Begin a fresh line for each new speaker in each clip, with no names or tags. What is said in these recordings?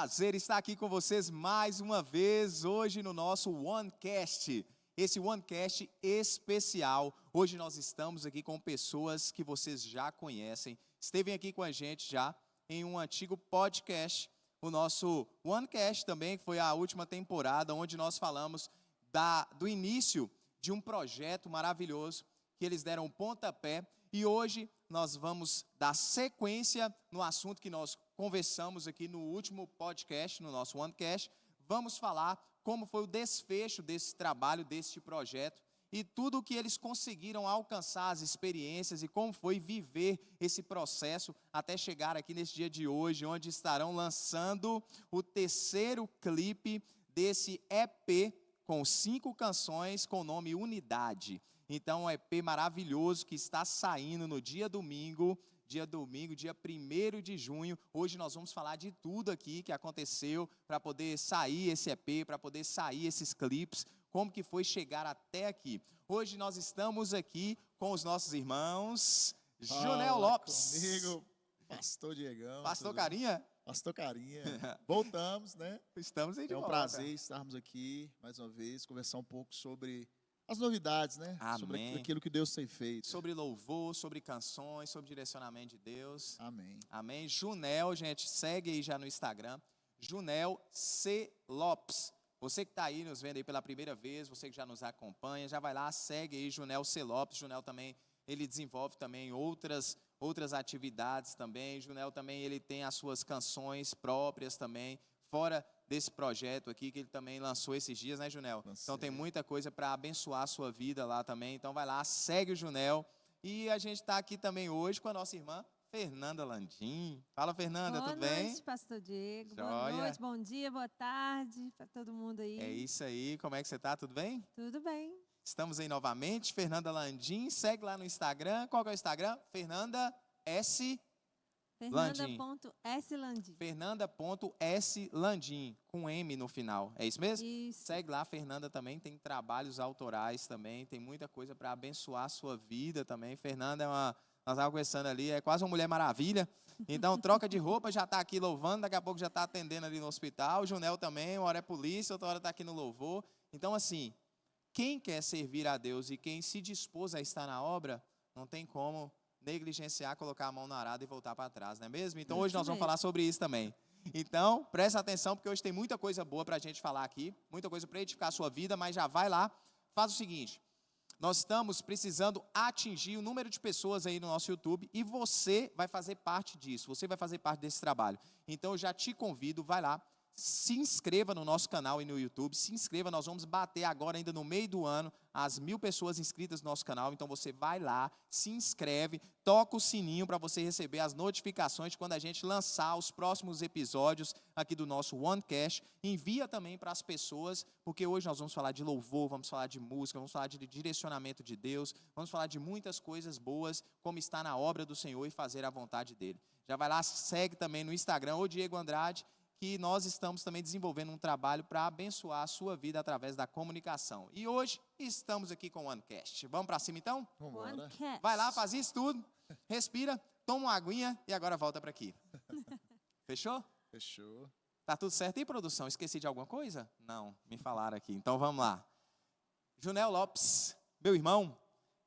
prazer estar aqui com vocês mais uma vez, hoje no nosso OneCast. Esse OneCast especial. Hoje nós estamos aqui com pessoas que vocês já conhecem. Esteve aqui com a gente já em um antigo podcast, o nosso OneCast também, que foi a última temporada, onde nós falamos do início de um projeto maravilhoso, que eles deram um pontapé. E hoje nós vamos dar sequência no assunto que nós conversamos aqui no último podcast, no nosso OneCast. Vamos falar como foi o desfecho desse trabalho, deste projeto, e tudo o que eles conseguiram alcançar, as experiências, e como foi viver esse processo até chegar aqui nesse dia de hoje, onde estarão lançando o terceiro clipe desse EP, com 5 canções com o nome Unidade. Então, um EP maravilhoso que está saindo no dia 1º de junho. Hoje nós vamos falar de tudo aqui que aconteceu para poder sair esse EP, para poder sair esses clipes, como que foi chegar até aqui. Hoje nós estamos aqui com os nossos irmãos Junel Lopes.
Comigo, Pastor Diegão.
Pastor Carinha?
Pastor Carinha. Voltamos, né?
Estamos aí de volta.
É um prazer estarmos aqui mais uma vez, conversar um pouco sobre as novidades, né?
Amém.
Sobre aquilo que Deus tem feito.
Sobre louvor, sobre canções, sobre direcionamento de Deus.
Amém.
Amém. Junel, gente, segue aí já no Instagram. Junel C. Lopes. Você que está aí nos vendo aí pela primeira vez, você que já nos acompanha, já vai lá, segue aí Junel C. Lopes. Junel também, ele desenvolve também outras atividades também. Junel também, ele tem as suas canções próprias também, fora desse projeto aqui que ele também lançou esses dias, né, Junel?
Lancei.
Então tem muita coisa para abençoar a sua vida lá também. Então vai lá, segue o Junel. E a gente está aqui também hoje com a nossa irmã Fernanda Landim. Fala, Fernanda, tudo bem?
Boa noite, Pastor Diego.
Joia.
Boa noite, bom dia, boa tarde para todo mundo aí.
É isso aí. Como é que você está? Tudo bem?
Tudo bem.
Estamos aí novamente. Fernanda Landim. Segue lá no Instagram. Qual que é o Instagram? Fernanda S. Landim.
Fernanda.slandim.
Fernanda.slandim, com M no final. É isso mesmo?
Isso.
Segue lá, a Fernanda também tem trabalhos autorais também, tem muita coisa para abençoar a sua vida também. Fernanda nós estávamos conversando ali, é quase uma Mulher Maravilha. Então, troca de roupa, já está aqui louvando, daqui a pouco já está atendendo ali no hospital. O Junel também, uma hora é polícia, outra hora está aqui no louvor. Então, assim, quem quer servir a Deus e quem se dispôs a estar na obra, não tem como negligenciar, colocar a mão na arada e voltar para trás, não é mesmo? Então, hoje nós vamos falar sobre isso também. Então, presta atenção, porque hoje tem muita coisa boa para a gente falar aqui, muita coisa para edificar a sua vida, mas já vai lá, faz o seguinte, nós estamos precisando atingir o número de pessoas aí no nosso YouTube e você vai fazer parte disso, você vai fazer parte desse trabalho. Então, eu já te convido, vai lá, se inscreva no nosso canal e no YouTube, se inscreva, nós vamos bater agora ainda no meio do ano as 1000 pessoas inscritas no nosso canal, então você vai lá, se inscreve, toca o sininho para você receber as notificações de quando a gente lançar os próximos episódios aqui do nosso OneCast, envia também para as pessoas, porque hoje nós vamos falar de louvor, vamos falar de música, vamos falar de direcionamento de Deus, vamos falar de muitas coisas boas, como estar na obra do Senhor e fazer a vontade dEle. Já vai lá, segue também no Instagram, o Diego Andrade, que nós estamos também desenvolvendo um trabalho para abençoar a sua vida através da comunicação. E hoje estamos aqui com o OneCast. Vamos para cima então?
Vamos embora.
OneCast.
Vai lá, faz isso tudo, respira, toma uma aguinha e agora volta para aqui. Fechou?
Fechou.
Tá tudo certo? E produção, esqueci de alguma coisa? Não, me falaram aqui. Então vamos lá. Junel Lopes, meu irmão,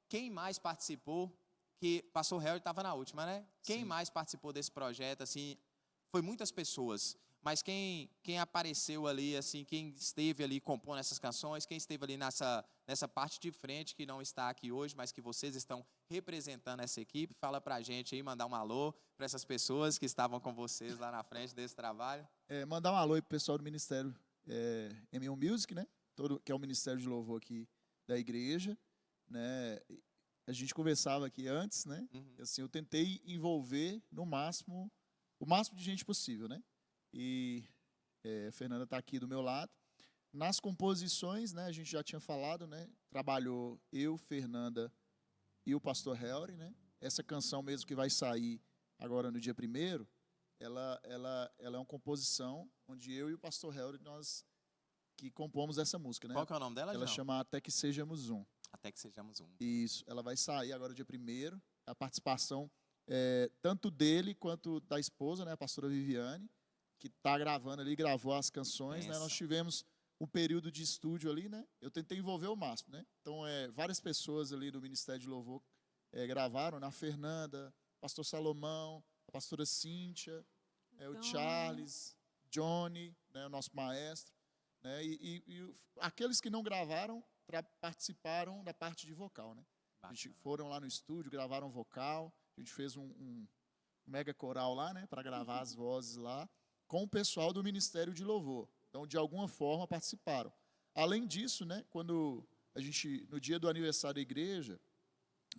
quem mais participou? Que Pastor Harry estava na última, né? Quem
Sim.
mais participou desse projeto? Assim, foi muitas pessoas. Mas quem apareceu ali, assim, quem esteve ali compondo essas canções, quem esteve ali nessa parte de frente, que não está aqui hoje, mas que vocês estão representando essa equipe, fala pra gente aí, mandar um alô para essas pessoas que estavam com vocês lá na frente desse trabalho.
Mandar um alô aí pro pessoal do Ministério M1 Music, né? Que é o Ministério de Louvor aqui da igreja, né? A gente conversava aqui antes, né? Assim, eu tentei envolver o máximo de gente possível, né? E a Fernanda está aqui do meu lado. Nas composições, né, a gente já tinha falado, né, trabalhou eu, Fernanda e o pastor Helry, né? Essa canção mesmo que vai sair agora no dia 1º, ela é uma composição onde eu e o pastor Helry, nós que compomos essa música, né?
Qual que é o nome dela,
Ela
João?
chama Até Que Sejamos Um.
Até que sejamos um.
Isso, ela vai sair agora dia 1º, a participação tanto dele quanto da esposa, né, a pastora Viviane. que tá gravando ali, gravou as canções, né?
Pensa.
Nós tivemos um período de estúdio ali, né? Eu tentei envolver o máximo, né? Então, várias pessoas ali do Ministério de Louvor gravaram, né? A Fernanda, pastor Salomão, a pastora Cíntia, o Charles, Johnny, né? O nosso maestro, né? E aqueles que não gravaram participaram da parte de vocal, né? A gente foram lá no estúdio, gravaram vocal, a gente fez um mega coral lá, né? Para gravar as vozes lá, com o pessoal do Ministério de Louvor. Então, de alguma forma, participaram. Além disso, né, quando no dia do aniversário da igreja,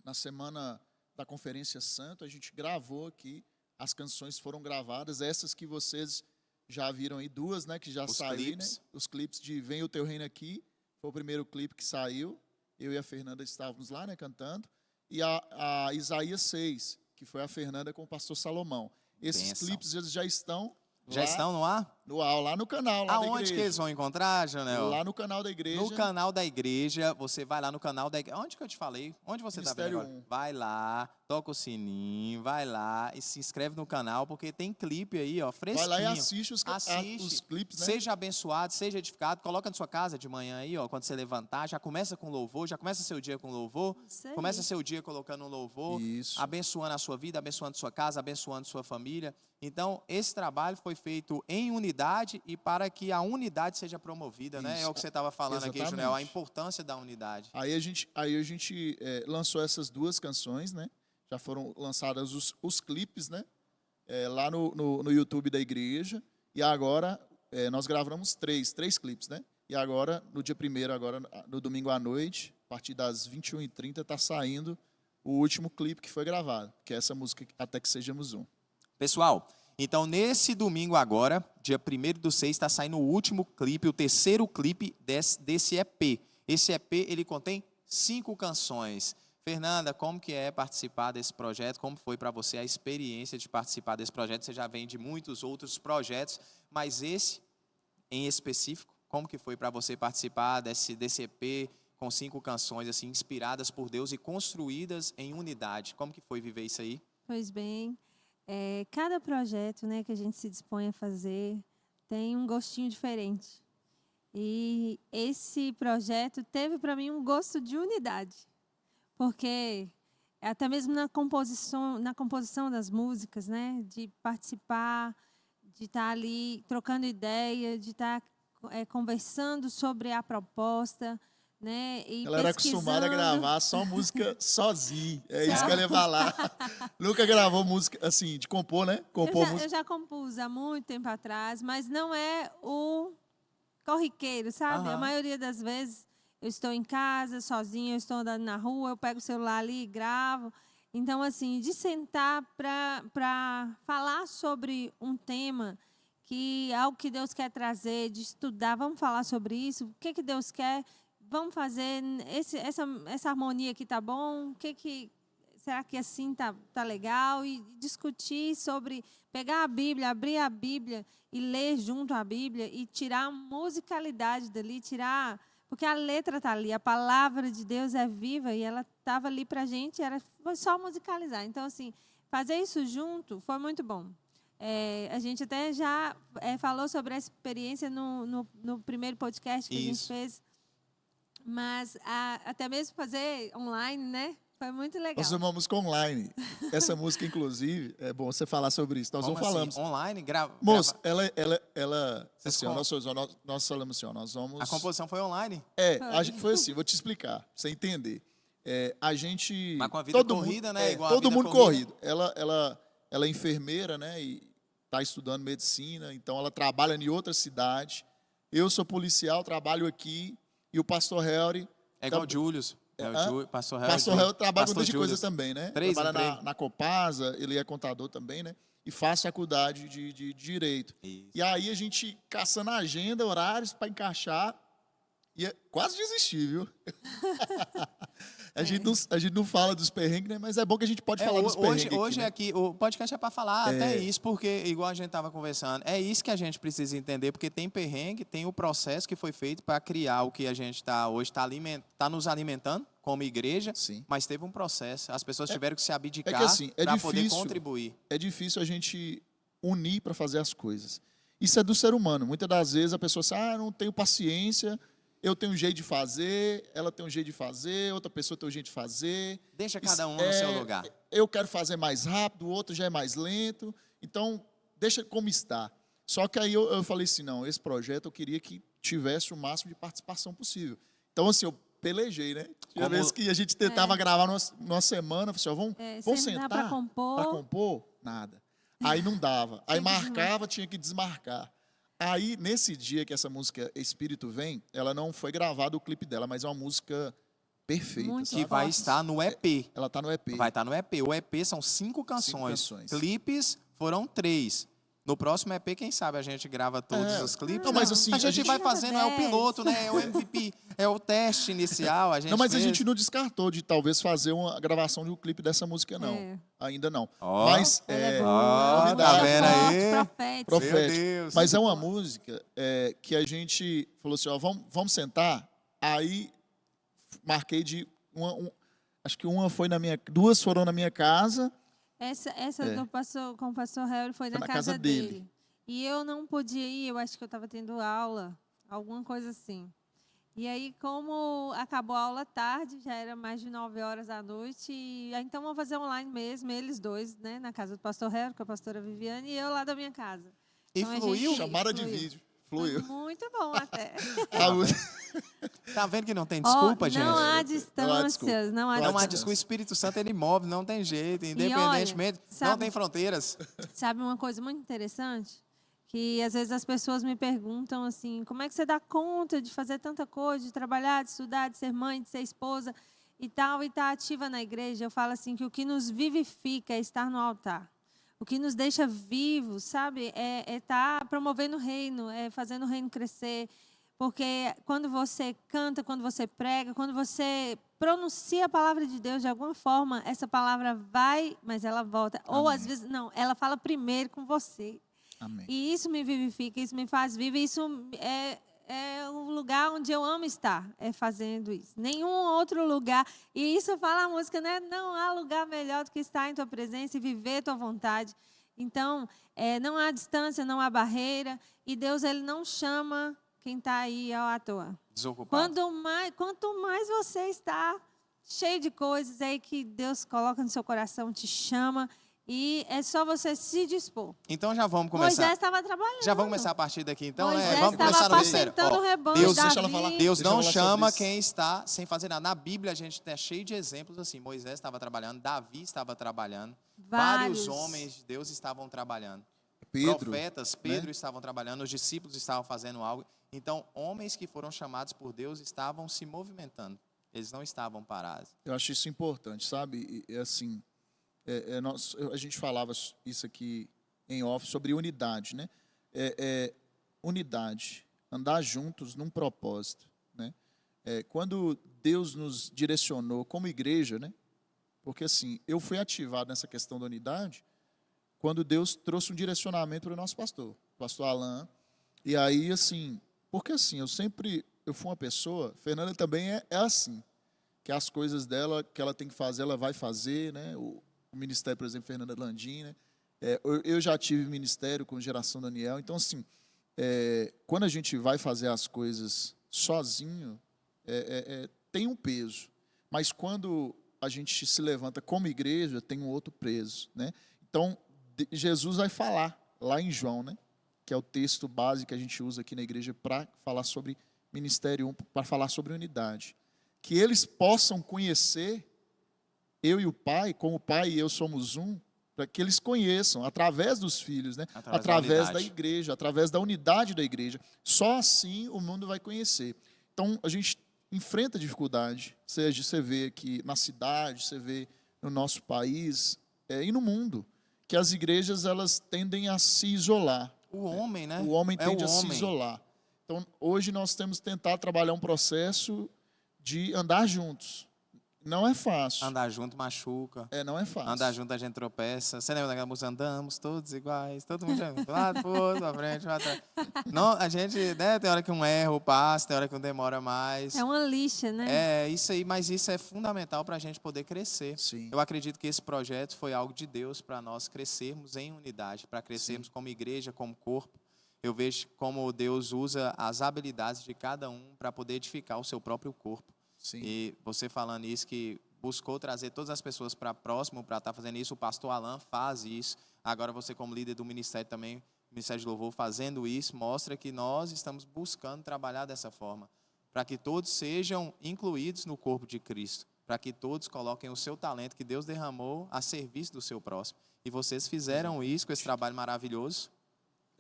na semana da Conferência Santa, a gente gravou aqui, as canções foram gravadas, essas que vocês já viram aí, duas, né, que já saíram, né? Os clipes de Vem o Teu Reino Aqui, foi o primeiro clipe que saiu, eu e a Fernanda estávamos lá, né, cantando, e a Isaías 6, que foi a Fernanda com o pastor Salomão. Esses clipes já estão...
Já estão no ar?
No ar, lá no canal, lá da igreja.
Aonde que eles vão encontrar, Janel?
Lá no canal da igreja.
No canal da igreja, você vai lá no canal da igreja. Onde que eu te falei? Onde você está vendo agora? Vai lá, toca o sininho, vai lá e se inscreve no canal, porque tem clipe aí, ó, fresquinho.
Vai lá e assiste os clipes, né?
Seja abençoado, seja edificado. Coloca na sua casa de manhã aí, ó, quando você levantar, já começa com louvor, já começa seu dia com louvor. Começa seu dia colocando um louvor, abençoando a sua vida, abençoando sua casa, abençoando sua família. Então, esse trabalho foi feito em unidade e para que a unidade seja promovida, né? É o que você estava falando aqui, Junel, a importância da unidade.
Aí a gente lançou essas duas canções, né? Já foram lançados os clipes, né? Lá no YouTube da igreja. E agora nós gravamos três clipes, né? E agora, no dia 1º, agora no domingo à noite, a partir das 21h30, está saindo o último clipe que foi gravado, que é essa música Até Que Sejamos Um.
Pessoal, então nesse domingo agora, dia 1º/6, está saindo o último clipe, o terceiro clipe desse EP. Esse EP, ele contém 5 canções. Fernanda, como que é participar desse projeto? Como foi para você a experiência de participar desse projeto? Você já vem de muitos outros projetos, mas esse, em específico, como que foi para você participar desse EP com 5 canções assim inspiradas por Deus e construídas em unidade? Como que foi viver isso aí?
Pois bem, cada projeto, né, que a gente se dispõe a fazer tem um gostinho diferente. E esse projeto teve para mim um gosto de unidade, porque até mesmo na composição das músicas, né, de participar, de estar ali trocando ideia, de estar conversando sobre a proposta, né? E
ela era acostumada a gravar só música sozinha. Isso que eu ia falar. Nunca gravou música, assim, de compor, né?
Eu já compus há muito tempo atrás, mas não é o corriqueiro, sabe? A maioria das vezes eu estou em casa, sozinha, eu estou andando na rua, eu pego o celular ali e gravo. Então, assim, de sentar para falar sobre um tema, que algo que Deus quer trazer, de estudar, vamos falar sobre isso, o que Deus quer... Vamos fazer essa harmonia aqui, tá bom? Será que assim tá legal? E discutir sobre pegar a Bíblia, abrir a Bíblia e ler junto à Bíblia e tirar a musicalidade dali, porque a letra tá ali, a palavra de Deus é viva e ela estava ali para a gente, foi só musicalizar. Então, assim, fazer isso junto foi muito bom. A gente até já falou sobre a experiência no primeiro podcast que a gente fez. Mas até mesmo fazer online, né? Foi muito legal.
Nós usamos música online. Essa música, inclusive, é bom você falar sobre isso. Nós não falamos.
Assim? Online?
Moço, assim, nós falamos assim, nós vamos...
A composição foi online?
A gente foi assim, vou te explicar, pra você entender. A gente...
Mas com a vida corrida, né?
Igual todo mundo corrido. Ela é enfermeira, né? E está estudando medicina, então ela trabalha em outra cidade. Eu sou policial, trabalho aqui. E o pastor Helry...
É igual o Julius. Pastor
Helry trabalha com muita coisa também, né? Trabalha na Copasa, ele é contador também, né? E faz faculdade de Direito. Isso. E aí a gente caçando agenda, horários para encaixar. E quase desisti, viu? A gente não fala dos perrengues, né? Mas é bom que a gente pode falar dos perrengues.
Hoje
aqui,
né? O podcast é para falar até isso, porque, igual a gente estava conversando, é isso que a gente precisa entender, porque tem perrengue, tem o processo que foi feito para criar o que a gente hoje está nos alimentando como igreja, mas teve um processo. As pessoas tiveram que se abdicar para poder contribuir.
É difícil a gente unir para fazer as coisas. Isso é do ser humano. Muitas das vezes a pessoa diz, não tenho paciência, eu tenho um jeito de fazer, ela tem um jeito de fazer, outra pessoa tem um jeito de fazer.
Deixa cada um no seu lugar.
Eu quero fazer mais rápido, o outro já é mais lento. Então, deixa como está. Só que aí eu falei assim, não, esse projeto eu queria que tivesse o máximo de participação possível. Então, assim, eu pelejei, né? Tinha vez que a gente tentava gravar numa semana, falei assim, vamos sentar
para compor.
Nada. Aí não dava. Aí marcava, tinha que desmarcar. Aí, nesse dia que essa música Espírito Vem, ela não foi gravada o clipe dela, mas é uma música perfeita.
Muito
sabe?
Que vai estar no EP.
Ela está no EP.
Vai estar no EP. O EP são 5 canções.
5 canções.
Clipes foram 3. No próximo EP, quem sabe a gente grava todos os clipes.
Não, mas assim,
a gente vai fazendo, é o
10.
piloto, né? É o MVP, é o teste inicial. A gente
Não, mas
fez.
a gente não descartou de talvez fazer uma gravação de um clipe dessa música, não.
É.
Ainda não.
Ó.
Mas
Ela é
é,
boa,
tá
ela é
vendo
forte,
aí?
profética.
Meu
profético.
Deus.
Mas é uma música que a gente falou assim, vamos sentar. Aí marquei de acho que duas foram na minha casa.
Essa com o pastor Harry foi na
na
casa
casa
dele. E eu não podia ir, eu acho que eu estava tendo aula, alguma coisa assim. E aí, como acabou a aula tarde, já era mais de 9 horas da noite, então vamos fazer online mesmo, eles dois, né, na casa do pastor Harry, com a pastora Viviane, e eu lá da minha casa.
E
Então, a
fluiu?
gente-
Chamada de vídeo. Fluiu.
Foi muito bom até.
Tá vendo que não tem desculpa,
Ó,
gente?
Não há
Não há
distâncias, não há
Não há
Não há
distâncias.
desculpa, o Espírito Santo ele move, não tem jeito, independentemente, não
sabe-
tem fronteiras.
Sabe uma coisa muito interessante? Que às vezes as pessoas me perguntam assim, como é que você dá conta de fazer tanta coisa, de trabalhar, de estudar, de ser mãe, de ser esposa e tal, e estar ativa na igreja? Eu falo assim, que o que nos vivifica é estar no altar. O que nos deixa vivos, sabe? É estar promovendo o reino, é fazendo o reino crescer. Porque quando você canta, quando você prega, quando você pronuncia a palavra de Deus, de alguma forma, essa palavra vai, mas ela volta. Ou às vezes, não, ela fala primeiro com você.
Amém.
E isso me vivifica, isso me faz vivo, isso é o lugar onde eu amo estar, é fazendo isso. Nenhum outro lugar, e isso fala a música, né? Não há lugar melhor do que estar em tua presença e viver tua vontade. Então, não há distância, não há barreira, e Deus ele não chama quem está aí à toa.
Desocupado.
Quanto mais você está cheio de coisas aí que Deus coloca no seu coração, te chama, e é só você se dispor.
Então já vamos começar.
Moisés estava trabalhando.
Já vamos começar a partir daqui, então,
Moisés
Vamos
estava
começar do sério.
apacentando o rebanho.
Deus,
Davi,
deixa ela falar.
Deus
Deixa eu
não
falar
chama
sobre isso.
quem está sem fazer nada. Na Bíblia a gente é cheio de exemplos assim. Moisés estava trabalhando, Davi estava trabalhando, vários homens de Deus estavam trabalhando.
Pedro,
Profetas, Pedro estavam trabalhando, os discípulos estavam fazendo algo. Então, homens que foram chamados por Deus estavam se movimentando. Eles não estavam parados.
eu acho isso importante, sabe? Assim, a gente falava isso aqui em off sobre unidade, né? Unidade, andar juntos num propósito, né? Quando Deus nos direcionou como igreja, né? Porque assim, eu fui ativado nessa questão da unidade quando Deus trouxe um direcionamento para o nosso pastor Alain. E aí, assim, porque assim, eu fui uma pessoa, Fernanda também é assim, que as coisas dela, que ela tem que fazer, ela vai fazer, né? O ministério, por exemplo, Fernanda Landim, né? Eu já tive ministério com Geração Daniel, então assim, quando a gente vai fazer as coisas sozinho, tem um peso, mas quando a gente se levanta como igreja, tem um outro peso, né? Então, Jesus vai falar lá em João, né? Que é o texto base que a gente usa aqui na igreja para falar sobre ministério, para falar sobre unidade. Que eles possam conhecer eu e o Pai, como o Pai e eu somos um, para que eles conheçam, através dos filhos, né? Através da igreja, através da unidade da igreja. Só assim o mundo vai conhecer. Então, a gente enfrenta dificuldade, seja você vê aqui na cidade, você vê no nosso país e no mundo, que as igrejas elas tendem a se isolar.
O homem, né?
O homem tende a se isolar. Então, hoje nós temos que tentar trabalhar um processo de andar juntos. Não é fácil.
Andar junto machuca.
Não é fácil.
Andar junto a gente tropeça. Você lembra daquela música? Andamos todos iguais, todo mundo junto, lado pro outro, pra frente, pra trás. Não, a gente, né, tem hora que um erro passa, tem hora que um demora mais.
É uma lixa, né?
Isso aí, mas isso é fundamental para a gente poder crescer.
Sim.
Eu acredito que esse projeto foi algo de Deus para nós crescermos em unidade, para crescermos como igreja, como corpo. eu vejo como Deus usa as habilidades de cada um para poder edificar o seu próprio corpo.
Sim.
E você falando isso, que buscou trazer todas as pessoas para próximo, para estar fazendo isso, o pastor Alan faz isso. Agora você, como líder do ministério também, Ministério de Louvor, fazendo isso, mostra que nós estamos buscando trabalhar dessa forma, para que todos sejam incluídos no corpo de Cristo, para que todos coloquem o seu talento que Deus derramou a serviço do seu próximo. E vocês fizeram isso com esse trabalho maravilhoso.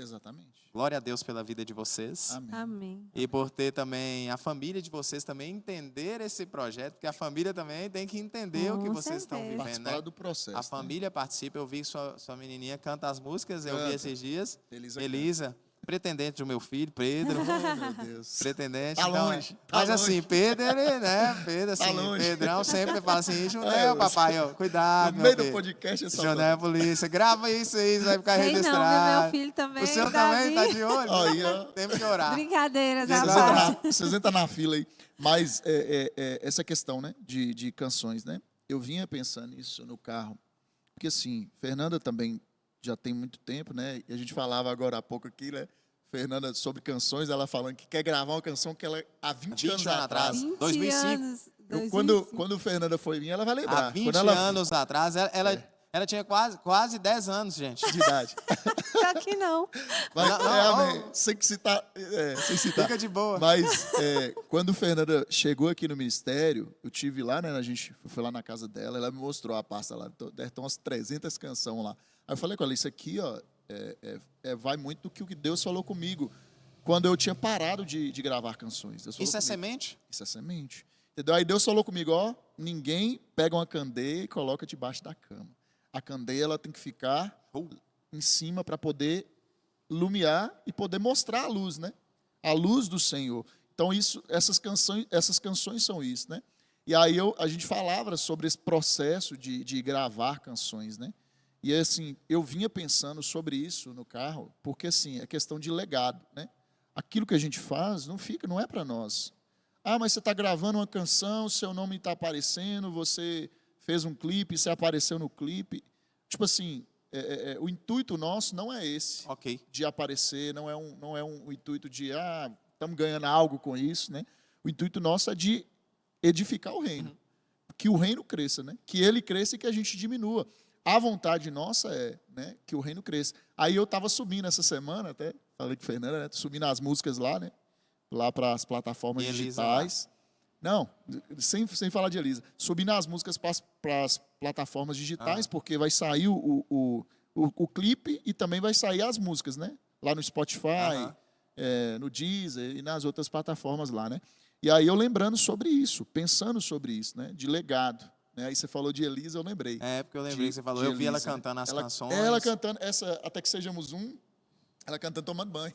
Exatamente.
Glória a Deus pela vida de vocês.
Amém.
Amém.
E por ter também a família de vocês também entender esse projeto, porque a família também tem que entender o que
Com
vocês estão
certeza.
vivendo,
Participar
né?
do processo.
A família participa, eu vi que sua menininha canta as músicas, eu vi
Canta.
esses dias.
Elisa.
Elisa, pretendente do meu filho, Pedro.
Oh, meu Deus.
Pretendente.
Tá
então,
longe, tá
mas assim,
longe.
Pedro, ele, né? Pedro, assim,
longe.
Pedrão sempre fala assim,
Ai,
Junel,
eu-
papai, ó, cuidado,
No
meu
meio do
filho.
podcast é
Junel é polícia, grava isso aí, vai ficar
Sei não,
registrado.
meu filho também.
O seu
Davi.
também tá de olho?
Aí, ó.
Temos que orar.
Brincadeiras à
Vocês
parte.
entram vocês entram na fila aí. Mas essa questão, né, de canções, né? Eu vinha pensando nisso no carro. Porque, assim, Fernanda também já tem muito tempo, né? E a gente falava agora há pouco aqui, né? Fernanda, sobre canções, ela falando que quer gravar uma canção que ela há 20 anos atrás.
20
2005.
anos.
Eu,
2005.
quando Fernanda foi vir, ela vai lembrar.
Há 20
quando ela,
anos atrás, ela tinha quase 10 anos, gente.
de idade.
Pior que não.
Mas,
Não,
amém. Sem citar. Sem citar.
Fica de boa.
Mas quando Fernanda chegou aqui no ministério, eu tive lá, né? A gente foi lá na casa dela, ela me mostrou a pasta lá, deve ter umas 300 canções lá. Aí eu falei com ela, isso aqui, ó, vai muito do que o que Deus falou comigo quando eu tinha parado de gravar canções. Deus falou
Isso é
comigo.
semente?
Isso é semente. Entendeu? Aí Deus falou comigo, ó, ninguém pega uma candeia e coloca debaixo da cama. A candeia, ela tem que ficar em cima para poder iluminar e poder mostrar a luz, né? A luz do Senhor. Então, essas canções são isso, né? E aí a gente falava sobre esse processo de gravar canções, né? E assim, eu vinha pensando sobre isso no carro, porque assim, é questão de legado, né? Aquilo que a gente faz não é para nós. Ah, mas você está gravando uma canção, seu nome está aparecendo, você fez um clipe, você apareceu no clipe. Tipo assim, o intuito nosso não é esse,
Ok.
de aparecer, não é um intuito de, estamos ganhando algo com isso, né? O intuito nosso é de edificar o reino, que o reino cresça, né? Que ele cresça e que a gente diminua. A vontade nossa é, né, que o reino cresça. Aí eu estava subindo essa semana, até falei com a Fernanda, né, subindo as músicas lá, né? Lá para as plataformas
E Elisa
digitais. Não, sem falar de Elisa. Subindo as músicas para as plataformas digitais, porque vai sair o clipe e também vai sair as músicas, né? Lá no Spotify, no Deezer e nas outras plataformas lá, né? E aí eu lembrando sobre isso, pensando sobre isso, né? De legado. Né? Aí você falou de Elisa, eu lembrei.
É, porque eu lembrei que você falou,
de
eu vi ela
Elisa, né?
cantando as canções.
Ela cantando, essa Até que Sejamos Um, ela cantando tomando banho.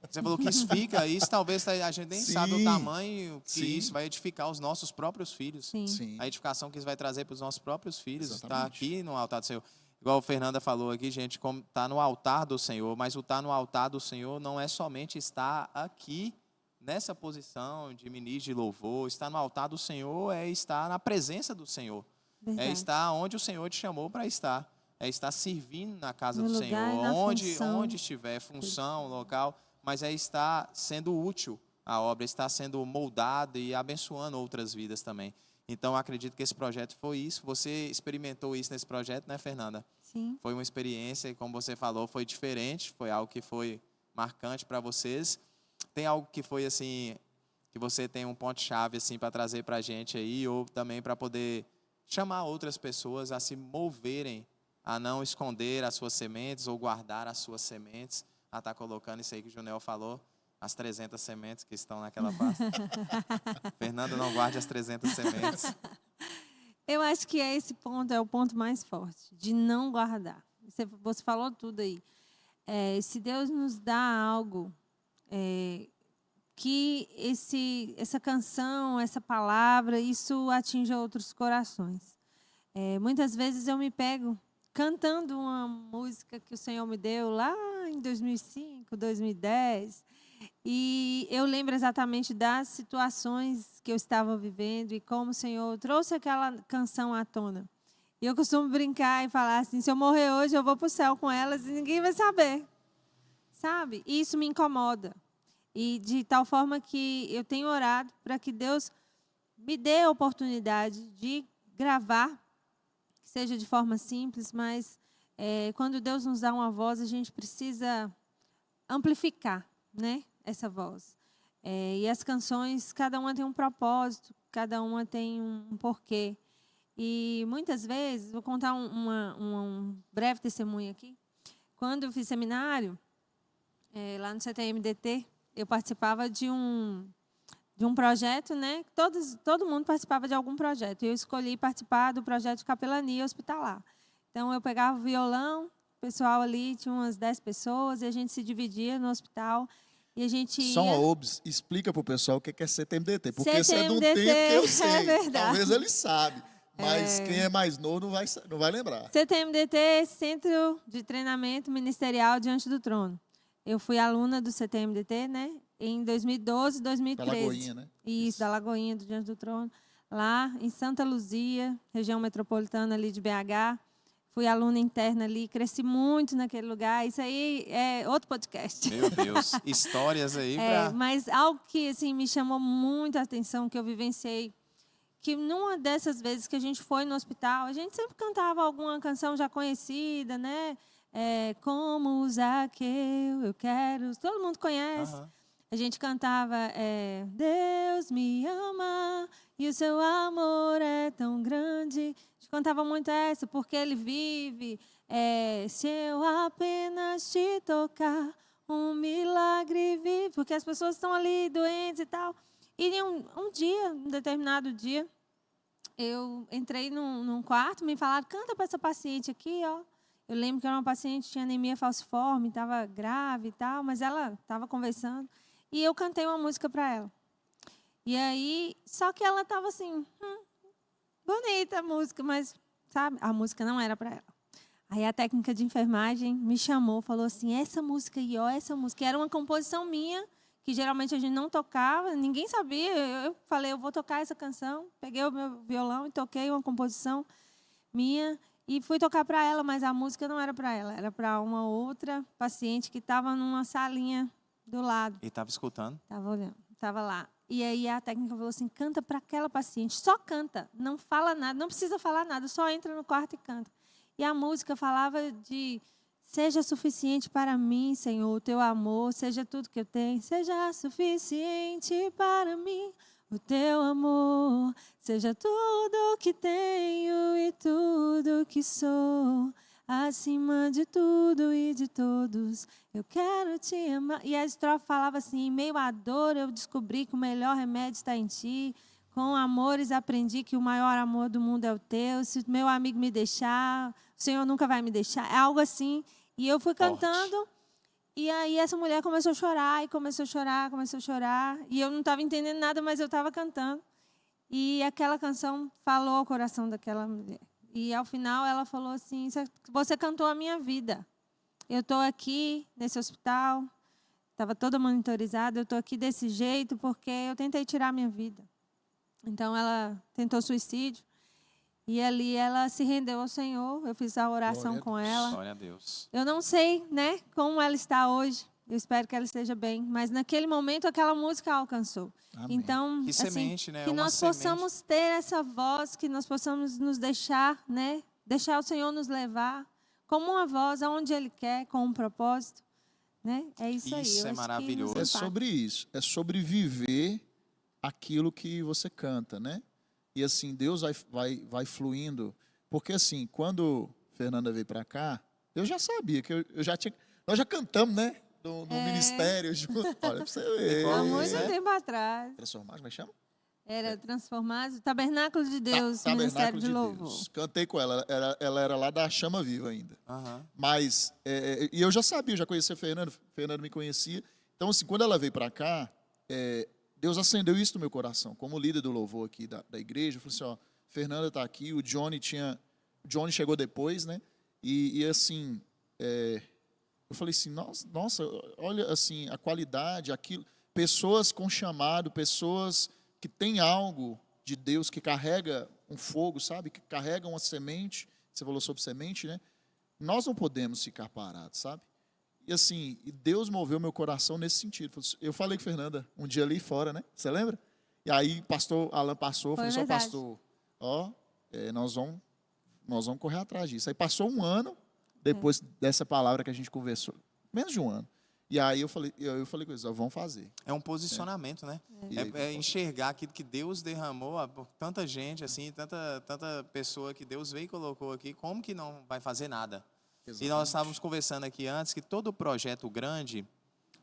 Você falou que isso fica, isso talvez a gente nem sabe o
Sim.
tamanho que
Sim.
isso vai edificar os nossos próprios filhos.
Sim.
Sim.
A edificação que isso vai trazer para os nossos próprios filhos. Está
Exatamente.
aqui no altar do Senhor. Igual a Fernanda falou aqui, gente, como está no altar do Senhor, mas o estar no altar do Senhor não é somente estar aqui, nessa posição de ministro de louvor. Estar no altar do Senhor é estar na presença do Senhor.
Verdade.
É estar onde o Senhor te chamou para estar. É estar servindo na casa
No
do
lugar
Senhor,
e na
onde
função.
estiver, função, local, mas é estar sendo útil à obra, estar sendo moldado e abençoando outras vidas também. Então, eu acredito que esse projeto foi isso. Você experimentou isso nesse projeto, né, Fernanda?
Sim.
Foi uma experiência, como você falou, foi diferente, foi algo que foi marcante para vocês. Tem algo que foi assim, que você tem um ponto-chave assim para trazer para a gente aí, ou também para poder chamar outras pessoas a se moverem, a não esconder as suas sementes ou guardar as suas sementes, a estar colocando isso aí que o Junel falou, as 300 sementes que estão naquela pasta. Fernanda, não guarde as 300 sementes.
Eu acho que esse ponto é o ponto mais forte, de não guardar. Você falou tudo aí. Se Deus nos dá algo, que essa canção, essa palavra, isso atinja outros corações. Muitas vezes eu me pego cantando uma música que o Senhor me deu lá em 2005, 2010, e eu lembro exatamente das situações que eu estava vivendo e como o Senhor trouxe aquela canção à tona. E eu costumo brincar e falar assim, se eu morrer hoje, eu vou para o céu com elas e ninguém vai saber. sabe? E isso me incomoda. E de tal forma que eu tenho orado para que Deus me dê a oportunidade de gravar, que seja de forma simples, mas quando Deus nos dá uma voz, a gente precisa amplificar, né, essa voz. E as canções, cada uma tem um propósito, cada uma tem um porquê. E muitas vezes, vou contar um breve testemunho aqui. Quando eu fiz seminário, lá no CTMDT, eu participava de um projeto, né? Todo mundo participava de algum projeto. Eu escolhi participar do projeto de capelania hospitalar. Então, eu pegava o violão, o pessoal ali, tinha umas 10 pessoas, e a gente se dividia no hospital. E a gente
Só uma
ia...
obs, explica para o pessoal o que é CTMDT. Porque
CTMDT,
isso é de um tempo que eu sei.
é verdade.
Talvez ele sabe. Mas quem é mais novo não vai lembrar.
CTMDT, Centro de Treinamento Ministerial Diante do Trono. Eu fui aluna do CTMDT, né? Em 2012, 2013.
Da Lagoinha, né?
Isso, da Lagoinha, do Diante do Trono. Lá em Santa Luzia, região metropolitana ali de BH. Fui aluna interna ali, cresci muito naquele lugar. Isso aí é outro podcast.
Meu Deus, histórias aí para...
Mas algo que assim, me chamou muito a atenção, que eu vivenciei, que numa dessas vezes que a gente foi no hospital, a gente sempre cantava alguma canção já conhecida, né? Como o Zaqueu, eu quero... Todo mundo conhece.
Uhum.
A gente cantava Deus me ama e o seu amor é tão grande. A gente cantava muito essa, porque ele vive. Se eu apenas te tocar, um milagre vive. Porque as pessoas estão ali doentes e tal. E um determinado dia, eu entrei num quarto, me falaram, canta para essa paciente aqui, ó. Eu lembro que era uma paciente que tinha anemia falciforme, estava grave e tal, mas ela estava conversando. E eu cantei uma música para ela. E aí, só que ela estava assim, bonita a música, mas, sabe, a música não era para ela. Aí a técnica de enfermagem me chamou, falou assim, essa música aí, ó, essa música. Era uma composição minha, que geralmente a gente não tocava, ninguém sabia. Eu falei, eu vou tocar essa canção. Peguei o meu violão e toquei uma composição minha e fui tocar para ela, mas a música não era para ela, era para uma outra paciente que estava numa salinha do lado.
E estava escutando?
Estava olhando, estava lá. E aí a técnica falou assim, canta para aquela paciente, só canta, não fala nada, não precisa falar nada, só entra no quarto e canta. E a música falava de, seja suficiente para mim, Senhor, o teu amor, seja tudo que eu tenho, seja suficiente para mim, o teu amor, seja tudo que tenho e tudo que sou. Acima de tudo e de todos, eu quero te amar. E a estrofe falava assim, em meio à dor eu descobri que o melhor remédio está em ti. Com amores aprendi que o maior amor do mundo é o teu. Se o meu amigo me deixar, o Senhor nunca vai me deixar. É algo assim. E eu fui cantando, e aí essa mulher começou a chorar, e começou a chorar, começou a chorar. E eu não estava entendendo nada, mas eu estava cantando. E aquela canção falou ao coração daquela mulher. E, ao final, ela falou assim, você cantou a minha vida. Eu estou aqui, nesse hospital, estava toda monitorizada, eu estou aqui desse jeito porque eu tentei tirar a minha vida. Então, ela tentou suicídio. E ali ela se rendeu ao Senhor. Eu fiz a oração com ela.
Glória a Deus.
Eu não sei, né, como ela está hoje. Eu espero que ela esteja bem. Mas, naquele momento, aquela música a alcançou.
Amém.
Então,
Que
assim,
semente, né?
que
Uma
nós possamos ter essa voz, que nós possamos nos deixar, né? Deixar o Senhor nos levar como uma voz aonde Ele quer, com um propósito. Né? É isso aí.
Isso é maravilhoso.
É sobre isso. É sobre viver aquilo que você canta, né? E assim, Deus vai fluindo. Porque assim, quando Fernanda veio para cá, eu já sabia que eu já tinha... Nós já cantamos, né? No ministério. Olha, para você ver.
Há muito tempo atrás.
Transformados, como é que chama?
Era Transformados, Tabernáculo de Deus, Ministério de Louvor.
Deus. Cantei com ela. Ela era lá da Chama Viva ainda.
Uhum.
Mas, e eu já sabia, eu já conhecia a Fernanda. Fernanda me conhecia. Então, assim, quando ela veio para cá, Deus acendeu isso no meu coração. Como líder do louvor aqui da igreja, eu falei assim, ó, Fernanda está aqui, o Johnny chegou depois, né? E assim, eu falei assim, nossa, olha assim, a qualidade, aquilo, pessoas com chamado, pessoas que têm algo de Deus, que carrega um fogo, sabe? Que carrega uma semente, você falou sobre semente, né? Nós não podemos ficar parados, sabe? E assim, e Deus moveu meu coração nesse sentido. Eu falei com Fernanda um dia ali fora, né? Você lembra? E aí, pastor Alan passou,
Foi
falei, só
verdade.
pastor, ó, nós vamos correr atrás disso. Aí passou um ano, depois dessa palavra que a gente conversou, menos de um ano. E aí eu falei com eles, ó, vamos fazer.
É um posicionamento, né?
E aí,
É enxergar aquilo que Deus derramou por tanta gente, assim, tanta pessoa que Deus veio e colocou aqui, como que não vai fazer nada? E nós
Exatamente.
estávamos conversando aqui antes que todo projeto grande,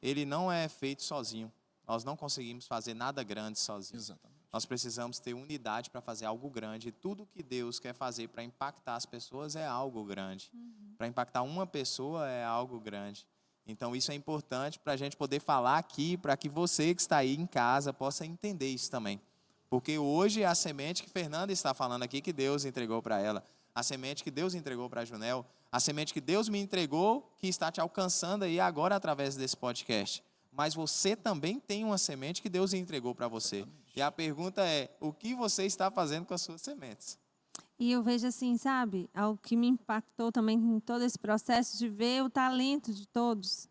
ele não é feito sozinho. Nós não conseguimos fazer nada grande sozinho.
Exatamente.
Nós precisamos ter unidade para fazer algo grande. E tudo que Deus quer fazer para impactar as pessoas é algo grande. Para impactar uma pessoa é algo grande. Então, isso é importante para a gente poder falar aqui, para que você que está aí em casa possa entender isso também. Porque hoje é a semente que Fernanda está falando aqui, que Deus entregou para ela. A semente que Deus entregou para a Junel. A semente que Deus me entregou, que está te alcançando aí agora através desse podcast. Mas você também tem uma semente que Deus entregou para você. E a pergunta é, o que você está fazendo com as suas sementes?
E eu vejo assim, sabe, algo que me impactou também em todo esse processo de ver o talento de todos,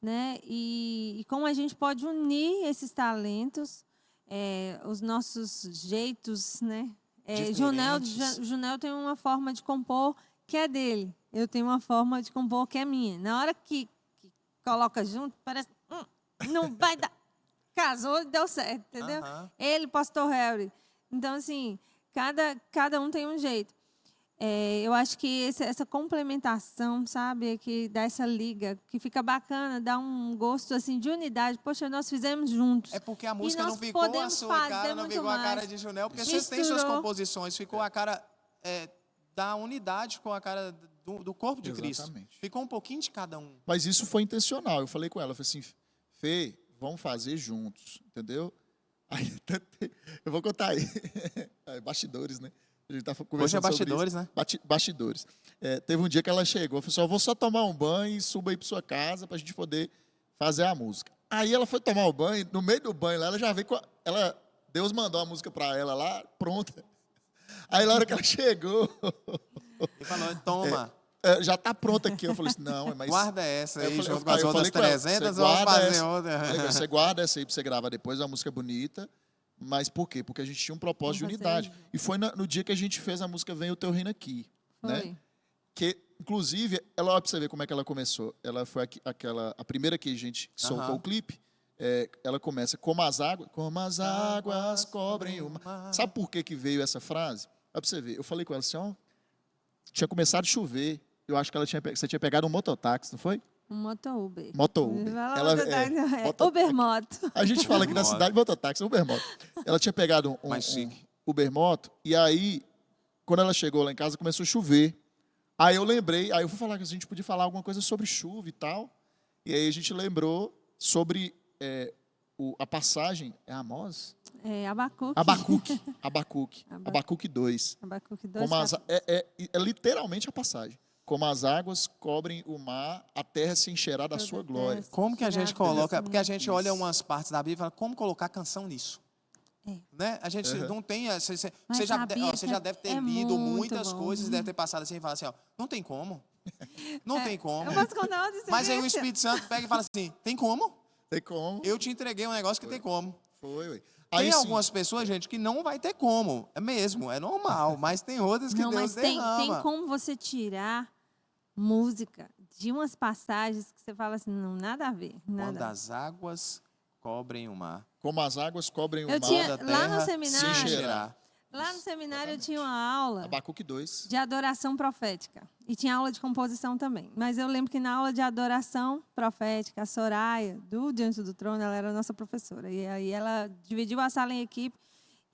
né? E como a gente pode unir esses talentos, os nossos jeitos, né? Junel tem uma forma de compor que é dele. Eu tenho uma forma de compor que é minha. Na hora que coloca junto, parece não vai dar. Casou e deu certo, entendeu? Ele, pastor Harry. Então, assim, cada um tem um jeito. Eu acho que essa complementação, sabe, que dá essa liga, que fica bacana, dá um gosto assim de unidade. Poxa, nós fizemos juntos.
É porque a música não ficou a sua cara, não ficou a cara de Junel, porque vocês têm suas composições, ficou a cara da unidade com a cara do corpo de Cristo. Ficou um pouquinho de cada um.
Mas isso foi intencional. Eu falei com ela, eu falei assim, Fê, vamos fazer juntos, entendeu? Aí, eu vou contar aí. Bastidores, né? A gente tá conversando
hoje é bastidores, né?
Bastidores. Teve um dia que ela chegou, falou assim, eu vou só tomar um banho e suba aí para sua casa para a gente poder fazer a música. Aí ela foi tomar o banho, no meio do banho lá, ela já veio com Deus mandou a música para ela lá, pronta. Aí na hora que ela chegou...
Ele falou, toma.
Já está pronta aqui. Eu falei assim, não, mas...
Guarda essa aí, junto com
as
as outras 300, vamos fazer outra.
Você guarda essa aí para você gravar depois, a música é bonita. Mas por quê? Porque a gente tinha um propósito de unidade. E foi no dia que a gente fez a música Vem o Teu Reino Aqui. Né? Que, inclusive, olha para você ver como é que ela começou. Ela foi a primeira que a gente soltou o clipe. Ela começa, como as águas cobrem o mar. Sabe por que veio essa frase? Olha para você ver. Eu falei com ela assim, tinha começado a chover. Eu acho que você tinha pegado um mototáxi, não foi?
Um moto-Uber.
Moto-Uber.
Uber-moto.
A gente fala aqui na cidade mototáxi, Uber-moto. Ela tinha pegado um Uber-moto, e aí, quando ela chegou lá em casa, começou a chover. Aí eu lembrei, aí eu fui falar que a gente podia falar alguma coisa sobre chuva e tal. E aí a gente lembrou sobre a passagem, Amós? Abacuque 2.
Abacuque 2.
É literalmente a passagem. Como as águas cobrem o mar, a terra se encherá da sua glória.
Como que a gente coloca? Porque a gente olha umas partes da Bíblia e fala, como colocar canção nisso? Né? A gente não tem... Você já deve ter lido muitas coisas, deve ter passado assim e falar assim, não tem como. Não tem como.
Eu posso contar uma experiência.
Mas aí o Espírito Santo pega e fala assim, tem como?
Tem como.
Eu te entreguei um negócio que tem como.
Foi, ué.
Tem algumas pessoas, gente, que não vai ter como. É mesmo, é normal. Mas tem outras que Deus derrama.
Tem como você tirar música de umas passagens que você fala assim, não, nada a ver.
Quando as águas cobrem o mar.
Como as águas cobrem o mar,
da terra
lá
no seminário eu tinha uma aula
Abacuque 2.
de adoração profética. E tinha aula de composição também. Mas eu lembro que na aula de adoração profética, a Soraya, do Diante do Trono, ela era a nossa professora. E aí ela dividiu a sala em equipe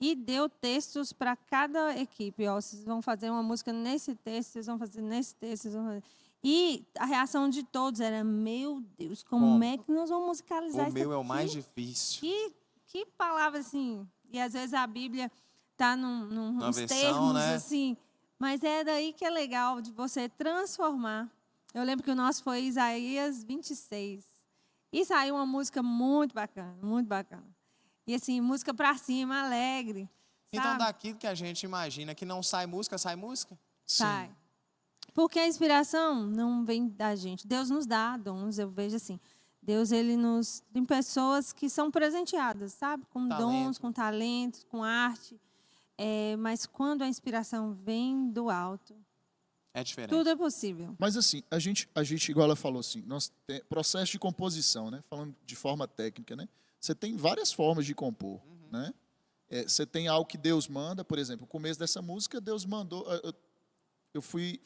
e deu textos para cada equipe. Vocês vão fazer uma música nesse texto, vocês vão fazer nesse texto, vocês vão fazer... E a reação de todos era, meu Deus, como é que nós vamos musicalizar isso aqui?
O meu é o mais difícil.
Que palavra, assim... E às vezes a Bíblia está nos
versão,
termos,
né?
assim... Mas é daí que é legal, de você transformar. Eu lembro que o nosso foi Isaías 26. E saiu uma música muito bacana, muito bacana. E assim, música pra cima, alegre.
Então, daquilo que a gente imagina que não sai música, sai música?
Sai. Porque a inspiração não vem da gente. Deus nos dá dons, eu vejo assim. Deus, ele nos... Tem pessoas que são presenteadas, sabe? Com dons, com talentos, com arte. Mas quando a inspiração vem do alto,
é diferente.
Tudo é possível.
Mas assim, a gente igual ela falou assim, processo de composição, né? Falando de forma técnica, né? Você tem várias formas de compor, né? Você tem algo que Deus manda, por exemplo, no começo dessa música, Deus mandou... Eu fui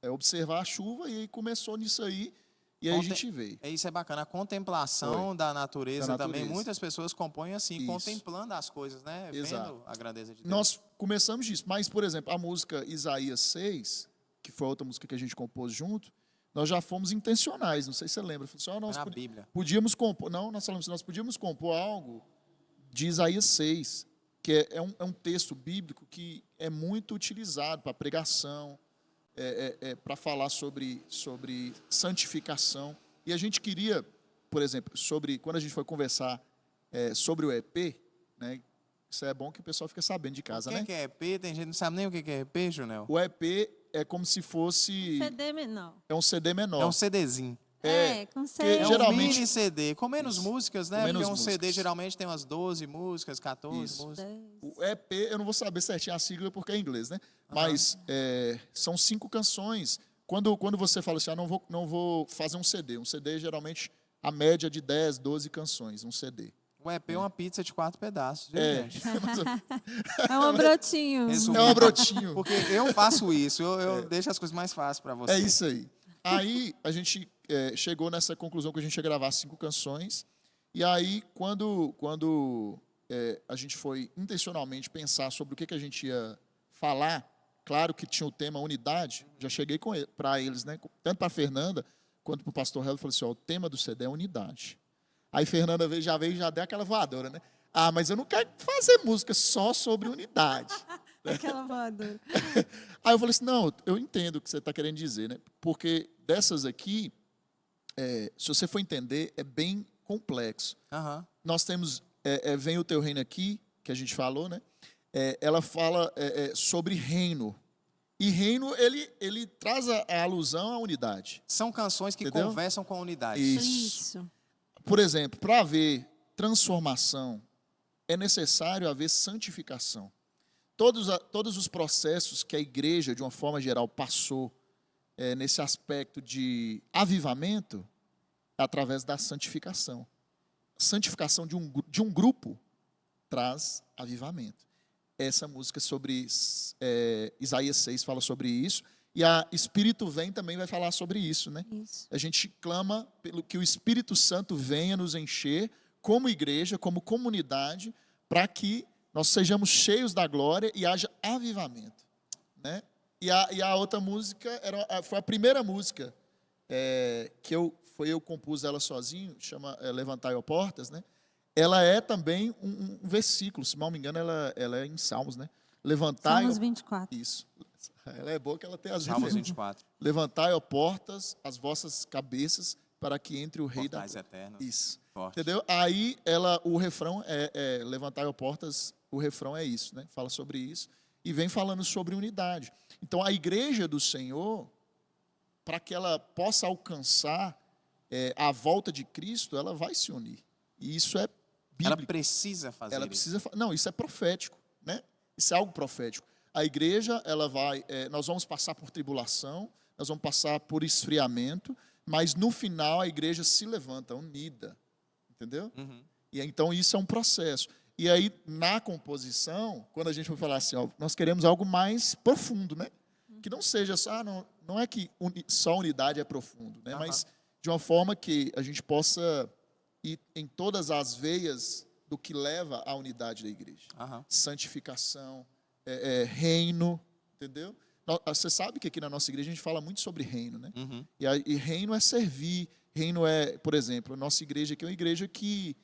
observar a chuva e aí começou nisso aí, e aí a gente veio.
Isso é bacana. A contemplação da natureza também. Muitas pessoas compõem assim,
isso.
Contemplando as coisas, né?
Exato.
Vendo a grandeza de Deus.
Nós começamos disso, mas, por exemplo, a música Isaías 6, que foi outra música que a gente compôs junto, nós já fomos intencionais, não sei se você lembra. Nós
na Bíblia.
Podíamos compor, nós falamos assim, nós podíamos compor algo de Isaías 6, que é um texto bíblico que é muito utilizado para pregação, para falar sobre santificação. E a gente queria, por exemplo, quando a gente foi conversar sobre o EP, né? Isso é bom que o pessoal fica sabendo de casa, né?
O que é EP? Tem gente que não sabe nem o que é EP, Junel.
O EP é como se fosse...
CD menor.
É um CD menor.
É um CDzinho.
Com CD.
Geralmente,
um mini CD, com menos músicas, né? Porque um
músicas.
CD geralmente tem umas 12 músicas, 14 músicas.
O EP, eu não vou saber certinho a sigla porque é em inglês, né? Mas são 5 canções. Quando você fala assim, não vou fazer um CD geralmente a média de 10, 12 canções, um CD.
O EP é uma pizza de 4 pedaços, viu, gente?
É um brotinho.
É um brotinho.
Porque eu faço isso, eu deixo as coisas mais fáceis para você.
É isso aí. Aí a gente chegou nessa conclusão que a gente ia gravar 5 canções. E aí, quando a gente foi intencionalmente pensar sobre o que a gente ia falar, claro que tinha o tema unidade, já cheguei para eles, né? Tanto para a Fernanda quanto para o pastor Helder, falei assim, o tema do CD é unidade. Aí Fernanda já deu aquela voadora, né? Mas eu não quero fazer música só sobre unidade.
Aquela voadora.
Aí eu falei assim, não, eu entendo o que você está querendo dizer, né? Porque dessas aqui, se você for entender, é bem complexo. Nós temos, vem o teu reino aqui, que a gente falou, né? Ela fala sobre reino. E reino, ele traz a alusão à unidade.
São canções que conversam com a unidade.
Isso. Por exemplo, para haver transformação, é necessário haver santificação. Todos os processos que a igreja, de uma forma geral, passou nesse aspecto de avivamento, é através da santificação. Santificação de um grupo traz avivamento. Essa música sobre Isaías 6 fala sobre isso, e a Espírito Vem também vai falar sobre isso, né?
Isso.
A gente clama pelo que o Espírito Santo venha nos encher como igreja, como comunidade, para que nós sejamos cheios da glória e haja avivamento, né? E a outra música foi a primeira música que eu compus ela sozinho, chama Levantai, ó Portas, né? Ela é também um versículo, se mal me engano, ela é em Salmos, né? Levantai,
Salmos 24.
Isso. Ela é boa que ela tem as
Salmos 24.
Levantai, ó portas, as vossas cabeças, para que entre o rei
Portais
da...
eternos.
Isso.
Forte.
Entendeu? Aí o refrão Levantai, ó portas, o refrão é isso, né? Fala sobre isso. E vem falando sobre unidade. Então, a igreja do Senhor, para que ela possa alcançar a volta de Cristo, ela vai se unir. E isso é bíblico.
Ela precisa fazer isso.
Não, isso é profético, né? Isso é algo profético. A igreja, nós vamos passar por tribulação, nós vamos passar por esfriamento, mas no final a igreja se levanta unida, entendeu? E então isso é um processo. E aí na composição, quando a gente vai falar assim, nós queremos algo mais profundo, né? Que não seja só, não é que só unidade é profundo, né? Mas de uma forma que a gente possa ir em todas as veias do que leva à unidade da igreja. Santificação, reino, entendeu? Você sabe que aqui na nossa igreja a gente fala muito sobre reino, né? E reino é servir, reino é, por exemplo, a nossa igreja aqui é uma igreja que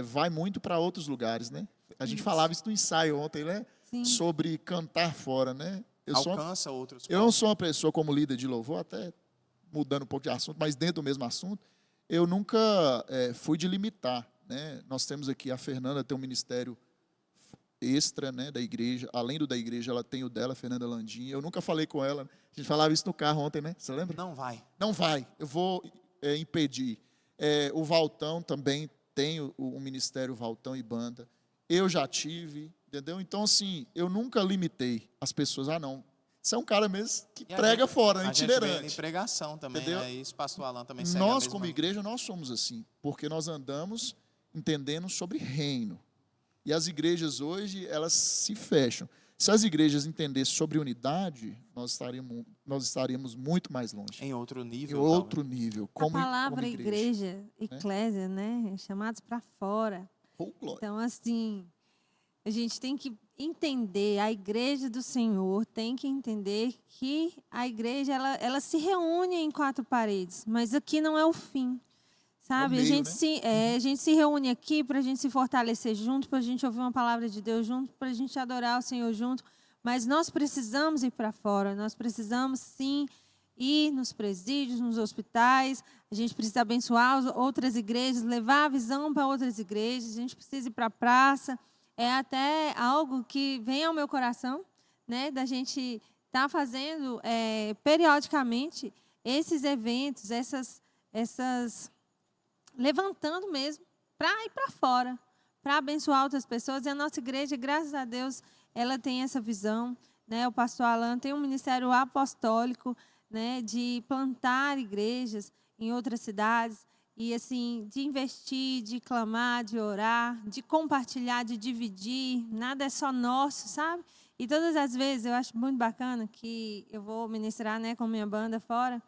vai muito para outros lugares, né? A gente falava isso no ensaio ontem, né?
Sim.
Sobre cantar fora, né?
Alcança outros.
Eu não sou uma pessoa como líder de louvor, até mudando um pouco de assunto, mas dentro do mesmo assunto, eu nunca fui de limitar, né? Nós temos aqui, a Fernanda tem um ministério extra, né, da igreja. Além do da igreja, ela tem o dela, Fernanda Landim. Eu nunca falei com ela. A gente falava isso no carro ontem, né? Você lembra?
Não vai.
Não vai. Eu vou impedir. O Valtão também tem o Ministério Valtão e Banda. Eu já tive, entendeu? Então, assim, eu nunca limitei as pessoas. Não. Você é um cara mesmo que prega fora, né? Itinerante.
A gente vê em pregação também,
entendeu?
né? Isso, pastor Alan também segue
Nós, como igreja, nós somos assim. Porque nós andamos entendendo sobre reino. E as igrejas hoje, elas se fecham. Se as igrejas entendessem sobre unidade, nós estaríamos muito mais longe.
Em outro nível.
Em outro nível. Como,
a palavra
como
igreja, eclésia, né? Chamados para fora. Então, assim, a gente tem que entender, a igreja do Senhor tem que entender que a igreja, ela se reúne em 4 paredes, mas aqui não é o fim. Sabe?
Meio,
a gente se reúne aqui para a gente se fortalecer junto, para a gente ouvir uma palavra de Deus junto, para a gente adorar o Senhor junto. Mas nós precisamos ir para fora, nós precisamos sim ir nos presídios, nos hospitais, a gente precisa abençoar outras igrejas, levar a visão para outras igrejas, a gente precisa ir para a praça. É até algo que vem ao meu coração, né, da gente estar fazendo periodicamente esses eventos, essas levantando mesmo para ir para fora, para abençoar outras pessoas. E a nossa igreja, graças a Deus, ela tem essa visão, né? O pastor Alan tem um ministério apostólico, né, de plantar igrejas em outras cidades e assim, de investir, de clamar, de orar, de compartilhar, de dividir. Nada é só nosso, sabe? E todas as vezes eu acho muito bacana que eu vou ministrar, né, com minha banda fora.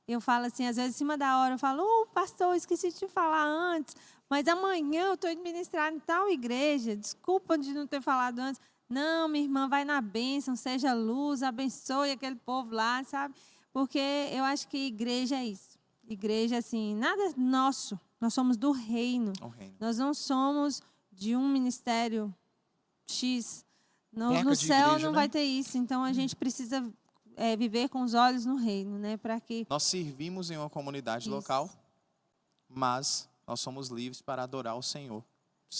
Eu falo assim, às vezes, em cima da hora, eu falo, pastor, esqueci de te falar antes, mas amanhã eu estou indo ministrar em tal igreja, desculpa de não ter falado antes. Não, minha irmã, vai na bênção, seja luz, abençoe aquele povo lá, sabe? Porque eu acho que igreja é isso. Igreja, assim, nada é nosso, nós somos do reino. Nós não somos de um ministério X. No céu igreja, não vai ter isso, então a gente precisa viver com os olhos no reino, né? Para que
nós servimos em uma comunidade local, mas nós somos livres para adorar o Senhor,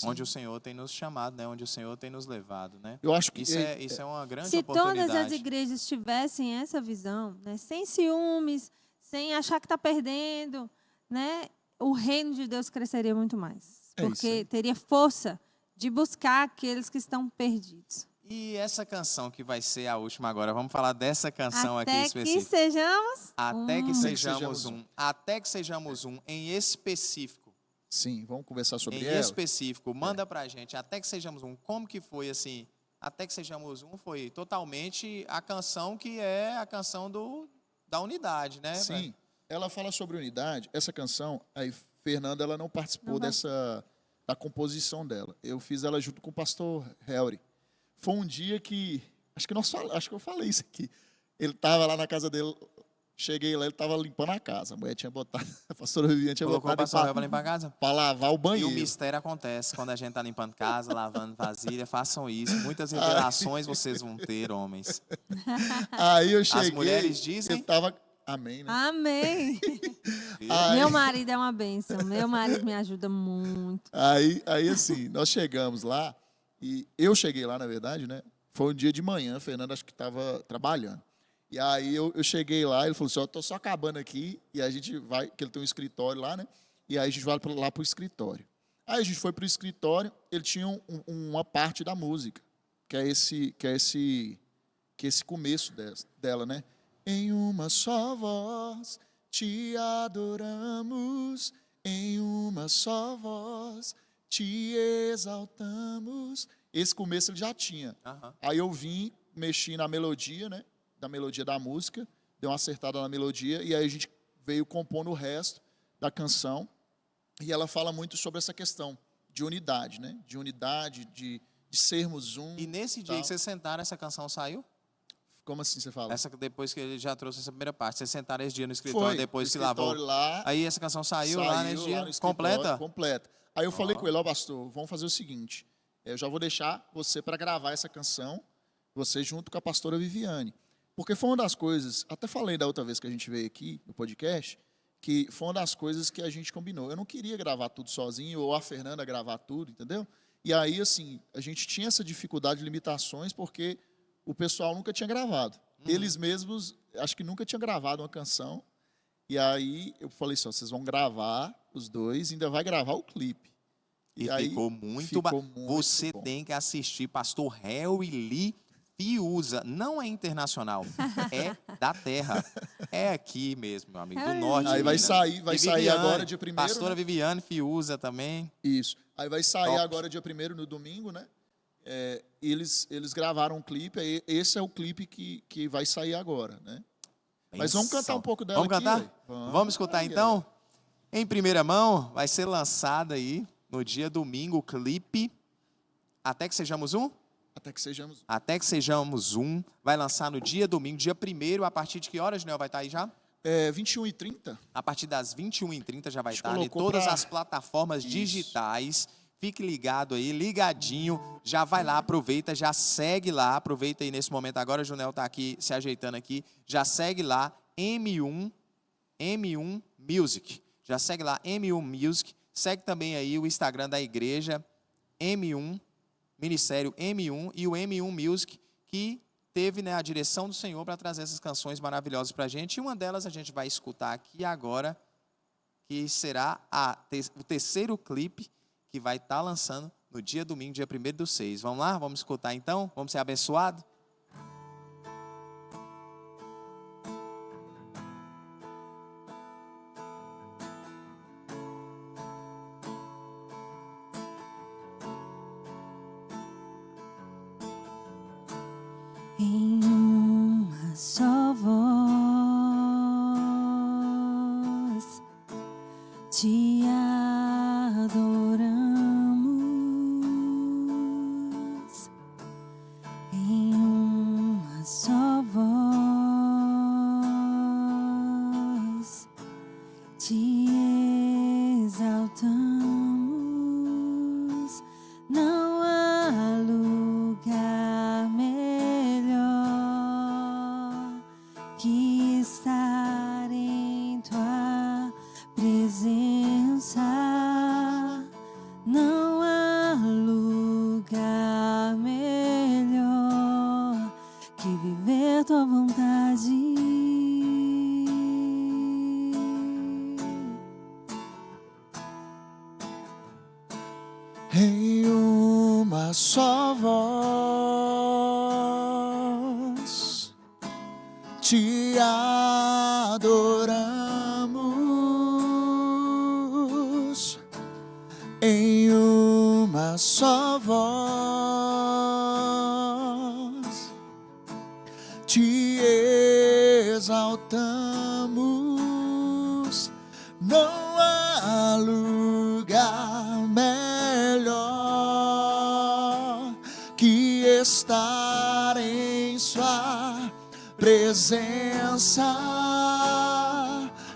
onde o Senhor tem nos chamado, né? Onde o Senhor tem nos levado, né?
Eu acho que
isso é uma grande
se
oportunidade.
Se todas as igrejas tivessem essa visão, né? Sem ciúmes, sem achar que está perdendo, né? O reino de Deus cresceria muito mais, porque teria força de buscar aqueles que estão perdidos.
E essa canção que vai ser a última agora, vamos falar dessa canção aqui específica.
Até que sejamos
Até que sejamos um em específico.
Sim, vamos conversar sobre ela.
Em específico, manda pra gente, até que sejamos um. Como que foi assim? Até que sejamos um foi totalmente a canção que é a canção da unidade, né?
Sim, ela fala sobre unidade. Essa canção, aí Fernanda, ela não participou da composição dela. Eu fiz ela junto com o pastor Helry. Foi um dia que, acho que eu falei isso aqui. Ele estava lá na casa dele, cheguei lá, ele estava limpando a casa. A mulher tinha botado, a pastora Viviane tinha
Colocou
botado
o pastor para limpar a casa?
Para lavar o banheiro.
E o mistério acontece quando a gente está limpando casa, lavando vasilha. Façam isso. Muitas revelações vocês vão ter, homens.
Aí eu cheguei.
As mulheres dizem.
Ele estava... Amém, né?
Amém. Meu marido é uma bênção. Meu marido me ajuda muito.
Aí assim, nós chegamos lá. E eu cheguei lá, na verdade, né? Foi um dia de manhã, a Fernanda acho que estava trabalhando. E aí eu cheguei lá, ele falou assim, estou só acabando aqui, e a gente vai, que ele tem um escritório lá, né? E aí a gente vai lá para o escritório. Aí a gente foi para o escritório, ele tinha uma parte da música, que é esse começo dela, né? Em uma só voz te adoramos, em uma só voz te exaltamos. Esse começo ele já tinha. Aí eu vim, mexi na melodia, né? Da melodia da música, dei uma acertada na melodia, e aí a gente veio compondo o resto da canção. E ela fala muito sobre essa questão de unidade, né? De unidade, de sermos um.
E nesse dia que vocês sentaram, essa canção saiu?
Como assim você fala?
Depois que ele já trouxe essa primeira parte. Vocês sentaram esse dia no escritório, depois que lavou.
Lá,
aí essa canção saiu lá nesse dia? Completa?
Completa. Aí eu falei com ele, pastor, vamos fazer o seguinte, eu já vou deixar você para gravar essa canção, você junto com a pastora Viviane. Porque foi uma das coisas, até falei da outra vez que a gente veio aqui no podcast, que foi uma das coisas que a gente combinou. Eu não queria gravar tudo sozinho, ou a Fernanda gravar tudo, entendeu? E aí, assim, a gente tinha essa dificuldade de limitações, porque o pessoal nunca tinha gravado. Eles mesmos, acho que nunca tinham gravado uma canção. E aí, eu falei assim, ó, vocês vão gravar os dois, ainda vai gravar o clipe.
E
aí,
ficou muito
ficou
bom.
muito
Você
bom.
tem que assistir Pastor Harry Lee Fiuza. Não é internacional, é da terra. É aqui mesmo, meu amigo, do norte.
Aí
de
vai
Minas.
sair
Viviane,
agora dia 1º,
Pastora
né?
Viviane Fiuza também.
Isso. Aí vai sair
Top.
agora dia 1º, no domingo, né? Eles gravaram um clipe, aí esse é o clipe que vai sair agora, né? Mas vamos cantar um pouco dela
Vamos
aqui,
cantar?
velho?
Vamos escutar
Ai,
então? Em primeira mão, vai ser lançado aí, no dia domingo, o clipe Até que Sejamos Um?
Até que sejamos.
Até que Sejamos Um. Vai lançar no dia domingo, dia 1º, a partir de que horas, Nel, vai estar aí já?
21h30.
A partir das 21h30 já vai
A gente
estar em
colocou
todas
pra-
as plataformas
Isso.
digitais. Fique ligado aí, ligadinho. Já vai lá, aproveita, já segue lá. Aproveita aí nesse momento agora, o Junel está aqui se ajeitando aqui. Já segue lá, M1 Music. Já segue lá, M1 Music. Segue também aí o Instagram da igreja, M1, Ministério M1 e o M1 Music, que teve, né, a direção do Senhor para trazer essas canções maravilhosas para a gente. E uma delas a gente vai escutar aqui agora, que será o terceiro clipe que vai estar lançando no dia domingo, dia 1º/6. Vamos lá? Vamos escutar então? Vamos ser abençoados?
Em uma só voz te adoramos. Em uma só voz te exaltamos. Não há lugar melhor que estar em tua presença. Não há lugar melhor que viver tua vontade.
Em uma só voz te adoramos. Em uma só voz te exaltamos. Não há lugar melhor que estar em sua presença.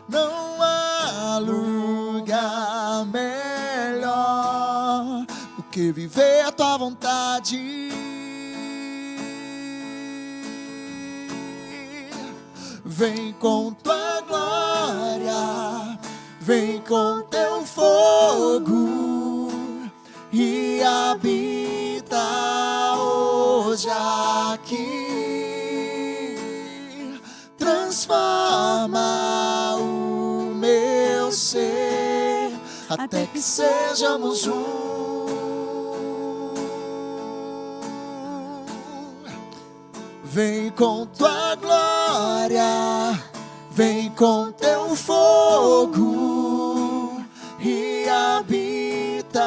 Não há lugar melhor do que viver a tua vontade. Vem com tua glória, vem com teu fogo e habita hoje aqui. Transforma o meu ser até que sejamos um. Vem com tua glória, vem com teu fogo e habita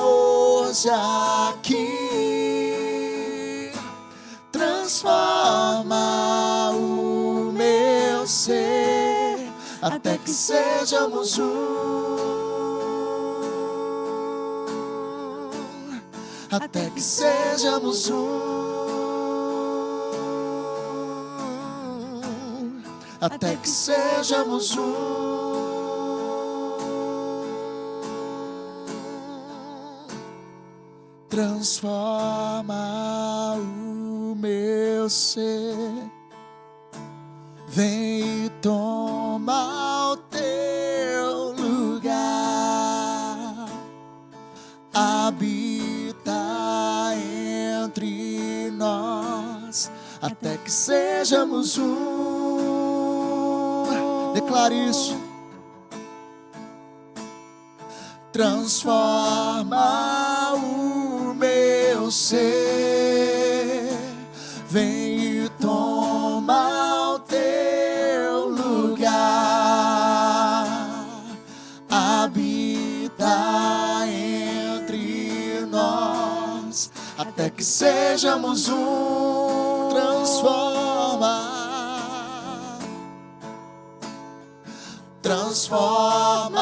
hoje aqui. Transforma o meu ser até que sejamos um. Até que sejamos um. Até que sejamos um. Transforma o meu ser. Vem e toma o teu habita entre nós, até que sejamos um. Declare isso. Transforma o meu ser, vem e toma o teu lugar, habita entre nós, até que sejamos um. Transforma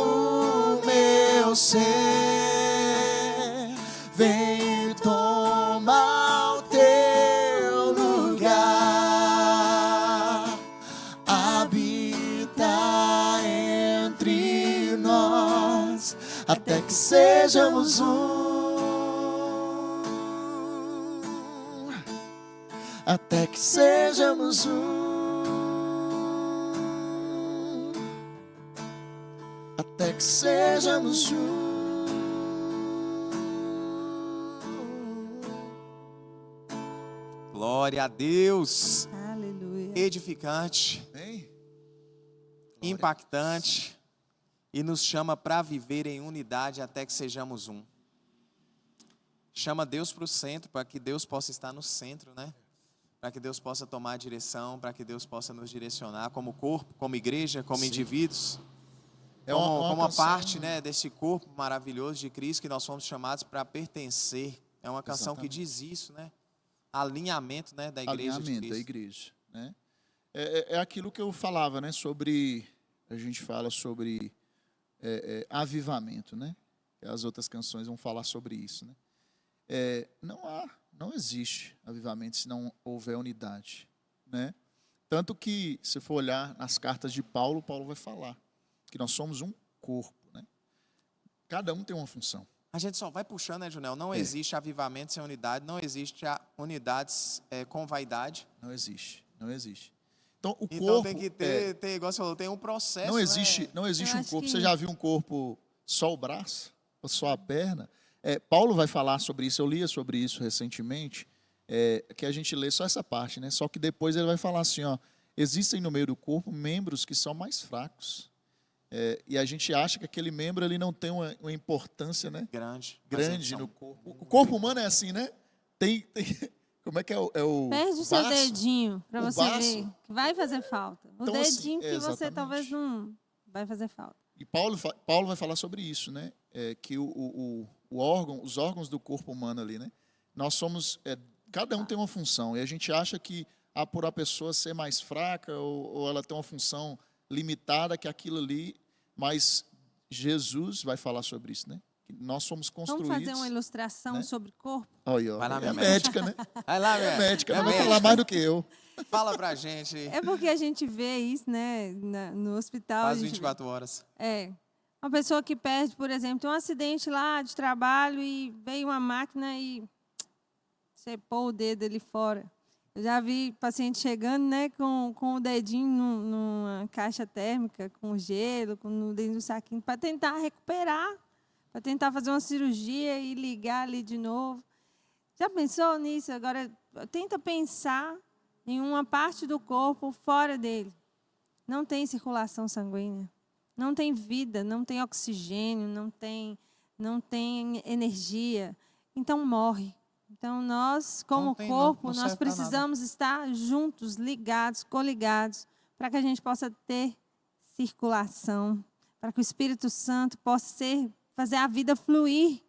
o meu ser, vem e toma o teu lugar, habita entre nós, até que sejamos um, até que sejamos um. Até que sejamos um.
Glória a Deus.
Aleluia.
Edificante,
Hein?
impactante e nos chama para viver em unidade até que sejamos um. Chama Deus para o centro, para que Deus possa estar no centro, né? Para que Deus possa tomar a direção, para que Deus possa nos direcionar como corpo, como igreja, como indivíduos. Como uma parte, né, desse corpo maravilhoso de Cristo que nós fomos chamados para pertencer. É uma canção que diz isso, né? Alinhamento, né, da igreja de Cristo.
Da igreja, né? É aquilo que eu falava, né? Sobre, a gente fala sobre avivamento, né? As outras canções vão falar sobre isso, né? Não existe avivamento se não houver unidade, né? Tanto que, se for olhar nas cartas de Paulo, Paulo vai falar que nós somos um corpo, né? Cada um tem uma função.
A gente só vai puxando, né, Junel? Não existe avivamento sem unidade, não existe unidades com vaidade.
Não existe. Então, o
então
corpo...
tem que ter, igual você falou, tem um processo,
não existe um corpo. Você já viu um corpo só o braço? Ou só a perna? Paulo vai falar sobre isso, eu lia sobre isso recentemente, que a gente lê só essa parte, né? Só que depois ele vai falar assim, ó, existem no meio do corpo membros que são mais fracos. E a gente acha que aquele membro ali não tem uma importância, né? grande no corpo. O corpo humano é assim, né? Tem como é que é o
Perde o seu
baço?
dedinho para você
baço.
ver que vai fazer falta. O
Então,
dedinho
assim,
que você
exatamente.
talvez não vai fazer falta.
E Paulo vai falar sobre isso, né? Que os órgãos do corpo humano ali, né? Nós somos, cada um tem uma função. E a gente acha que por a pessoa ser mais fraca ou ela ter uma função limitada, que aquilo ali... Mas Jesus vai falar sobre isso, né? Que nós somos construídos...
Vamos fazer uma ilustração, né, sobre corpo?
Olha,
vai lá, minha
médica, né?
Vai lá, minha
médica. Ela vai falar mais do que eu.
Fala pra gente.
É porque a gente vê isso, né, no hospital.
Quase 24 horas.
Uma pessoa que perde, por exemplo, tem um acidente lá de trabalho e veio uma máquina e cepou o dedo ali fora. Eu já vi paciente chegando, né, com o dedinho numa caixa térmica, com gelo, dentro do saquinho, para tentar recuperar, para tentar fazer uma cirurgia e ligar ali de novo. Já pensou nisso? Agora, tenta pensar em uma parte do corpo fora dele. Não tem circulação sanguínea, não tem vida, não tem oxigênio, não tem energia. Então, morre. Então, nós, como corpo, nós precisamos estar juntos, ligados, coligados, para que a gente possa ter circulação, para que o Espírito Santo possa fazer a vida fluir,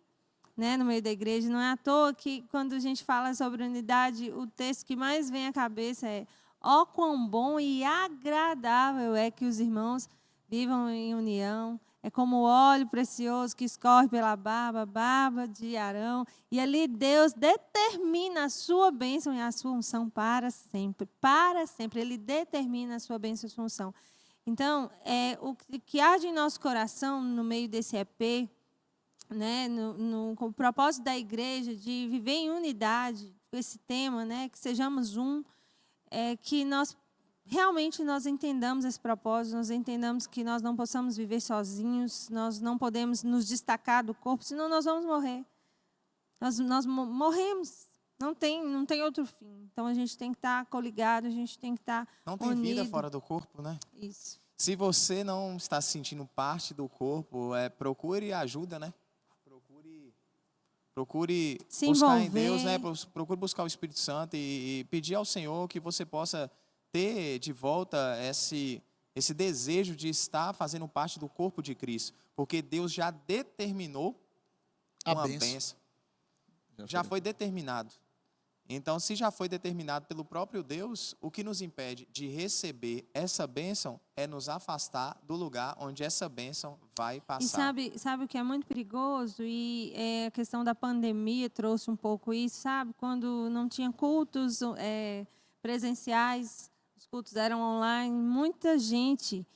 né, no meio da igreja. Não é à toa que, quando a gente fala sobre unidade, o texto que mais vem à cabeça é: ó, quão bom e agradável é que os irmãos vivam em união. É como o óleo precioso que escorre pela barba de Arão. E ali Deus determina a sua bênção e a sua unção para sempre. Para sempre. Ele determina a sua bênção e a sua unção. Então, o que age em nosso coração no meio desse EP, né, no propósito da igreja de viver em unidade, com esse tema, né, que sejamos um, que nós realmente nós entendamos esse propósito, nós entendamos que nós não possamos viver sozinhos, nós não podemos nos destacar do corpo, senão nós vamos morrer. Nós morremos, não tem outro fim. Então, a gente tem que estar coligado, a gente tem que estar
Não tem
unido.
vida fora do corpo, né?
Isso.
Se você não está se sentindo parte do corpo, procure ajuda, né? Procure
Se
buscar em
envolver.
Deus, né? Procure buscar o Espírito Santo e pedir ao Senhor que você possa ter de volta esse desejo de estar fazendo parte do corpo de Cristo. Porque Deus já determinou uma bênção. Já foi determinado. Então, se já foi determinado pelo próprio Deus, o que nos impede de receber essa bênção é nos afastar do lugar onde essa bênção vai passar.
E sabe o que é muito perigoso? E a questão da pandemia trouxe um pouco isso, sabe? Quando não tinha cultos presenciais, os cultos eram online, muita gente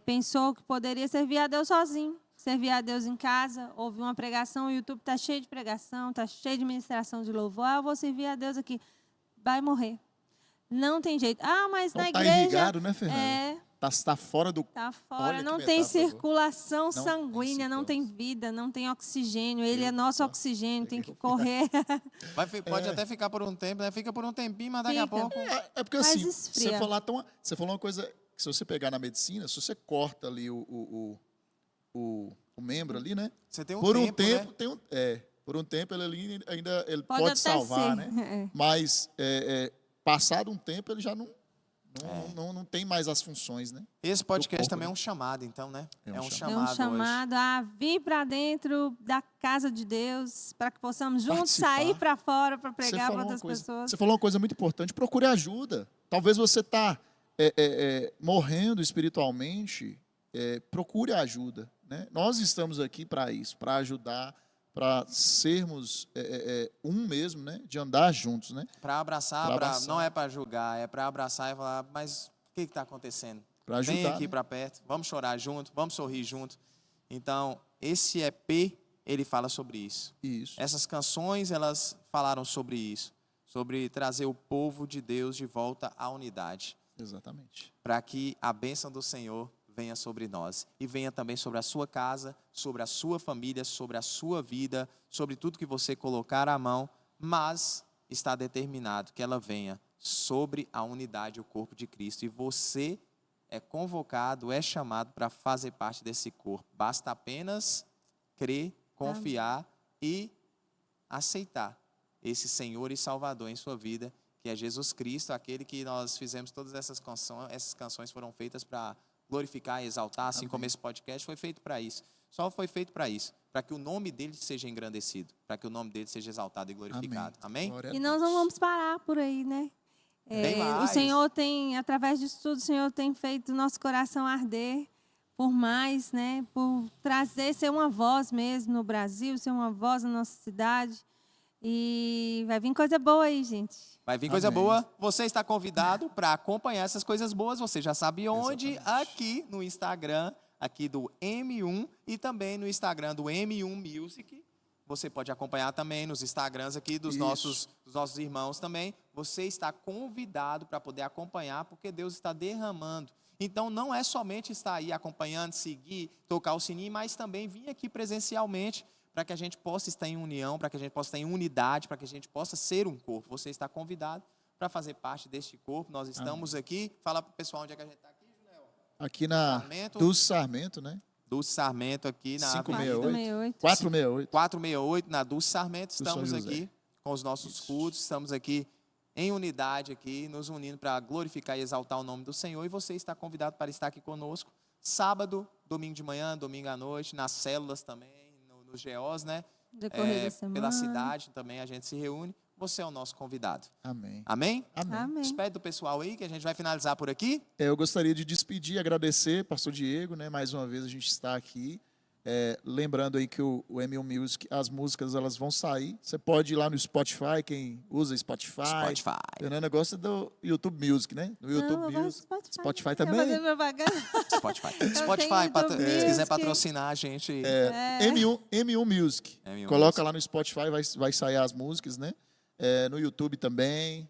pensou que poderia servir a Deus sozinho. Servir a Deus em casa, ouvir uma pregação, o YouTube está cheio de pregação, está cheio de ministração de louvor. Eu vou servir a Deus aqui. Vai morrer. Não tem jeito. Mas
Então,
na
tá
igreja...
irrigado, né, Fernanda? Tá fora do...
Está fora.
Olha
Não
que
tem
metáfora.
circulação sanguínea, não tem vida, não tem oxigênio. Ele é nosso oxigênio, tem que correr.
Pode até ficar por um tempo, né? Fica por um tempinho, mas daqui a pouco...
É porque
Mas
assim,
esfria.
você falou uma coisa que se você pegar na medicina, se você corta ali o membro ali, né?
Você tem um
por
tempo, né?
Por um tempo ele ali ainda ele
Pode
pode
até
salvar,
ser.
né? Mas passado um tempo ele já não tem mais as funções, né?
Esse podcast
corpo,
também é
né?
um chamado, então, né?
É um
É um
chamado
chamado a vir para dentro da casa de Deus, para que possamos juntos
Participar.
sair para fora para
Você
pregar
falou
para
uma
outras
coisa-
pessoas.
Você falou uma coisa muito importante, procure ajuda. Talvez você está morrendo espiritualmente, procure ajuda. Né? Nós estamos aqui para isso, para ajudar, para sermos um mesmo, né? De andar juntos. Né?
Para abraçar,
Pra abraçar.
não é para julgar, é para abraçar e falar, mas o que está acontecendo?
Para ajudar.
Vem aqui
né?
para perto, vamos chorar junto, vamos sorrir junto. Então, esse EP, ele fala sobre isso.
Isso.
Essas canções, elas falaram sobre isso, sobre trazer o povo de Deus de volta à unidade,
Exatamente.
para que a bênção do Senhor venha sobre nós e venha também sobre a sua casa, sobre a sua família, sobre a sua vida, sobre tudo que você colocar à mão, mas está determinado que ela venha sobre a unidade, o corpo de Cristo. E você é convocado, é chamado para fazer parte desse corpo. Basta apenas crer, confiar e aceitar esse Senhor e Salvador em sua vida, que é Jesus Cristo, aquele que nós fizemos todas essas canções foram feitas para glorificar e exaltar, assim como esse podcast foi feito para isso. Só foi feito para isso, para que o nome dele seja engrandecido, para que o nome dele seja exaltado e glorificado. Amém?
Glória a
E nós não
Deus.
vamos parar por aí, né?
Tem
O
mais.
Senhor tem, através disso tudo, o Senhor tem feito o nosso coração arder por mais, né? Por trazer, ser uma voz mesmo no Brasil, ser uma voz na nossa cidade. E vai vir coisa boa aí, gente.
Vai vir coisa
Amém.
boa. Você está convidado para acompanhar essas coisas boas. Você já sabe onde?
Exatamente.
Aqui no Instagram, aqui do M1 e também no Instagram do M1 Music. Você pode acompanhar também nos Instagrams aqui dos
Isso.
nossos irmãos também. Você está convidado para poder acompanhar, porque Deus está derramando. Então, não é somente estar aí acompanhando, seguir, tocar o sininho, mas também vir aqui presencialmente, para que a gente possa estar em união, para que a gente possa estar em unidade, para que a gente possa ser um corpo. Você está convidado para fazer parte deste corpo. Nós estamos aqui. Fala para o pessoal onde é que a gente está aqui, Junel.
Aqui na
Sarmento.
Dulce Sarmento, né?
Dulce Sarmento aqui na
568.
Avenida
468.
468, na Dulce Sarmento.
São
Estamos
José.
aqui com os nossos cultos, estamos aqui em unidade, aqui, nos unindo para glorificar e exaltar o nome do Senhor. E você está convidado para estar aqui conosco sábado, domingo de manhã, domingo à noite, nas células também, nos GOs, né?
Decorrer da semana.
Pela cidade também a gente se reúne. Você é o nosso convidado.
Amém.
Amém?
Amém.
Amém.
Despede do pessoal aí, que a gente vai finalizar por aqui.
Eu gostaria de despedir, agradecer, pastor Diego, né? Mais uma vez a gente está aqui. Lembrando aí que o M1 Music, as músicas elas vão sair. Você pode ir lá no Spotify, quem usa Spotify.
Spotify.
Fernanda gosta do YouTube Music, né? No YouTube
Não, eu gosto
Music.
do
Spotify
Quer
também.
fazer propaganda?
Spotify.
tenho
Spotify,
YouTube
se quiser
Music.
patrocinar a gente.
M1 Music.
M1
Coloca
Music.
lá no Spotify, vai sair as músicas, né? No YouTube também.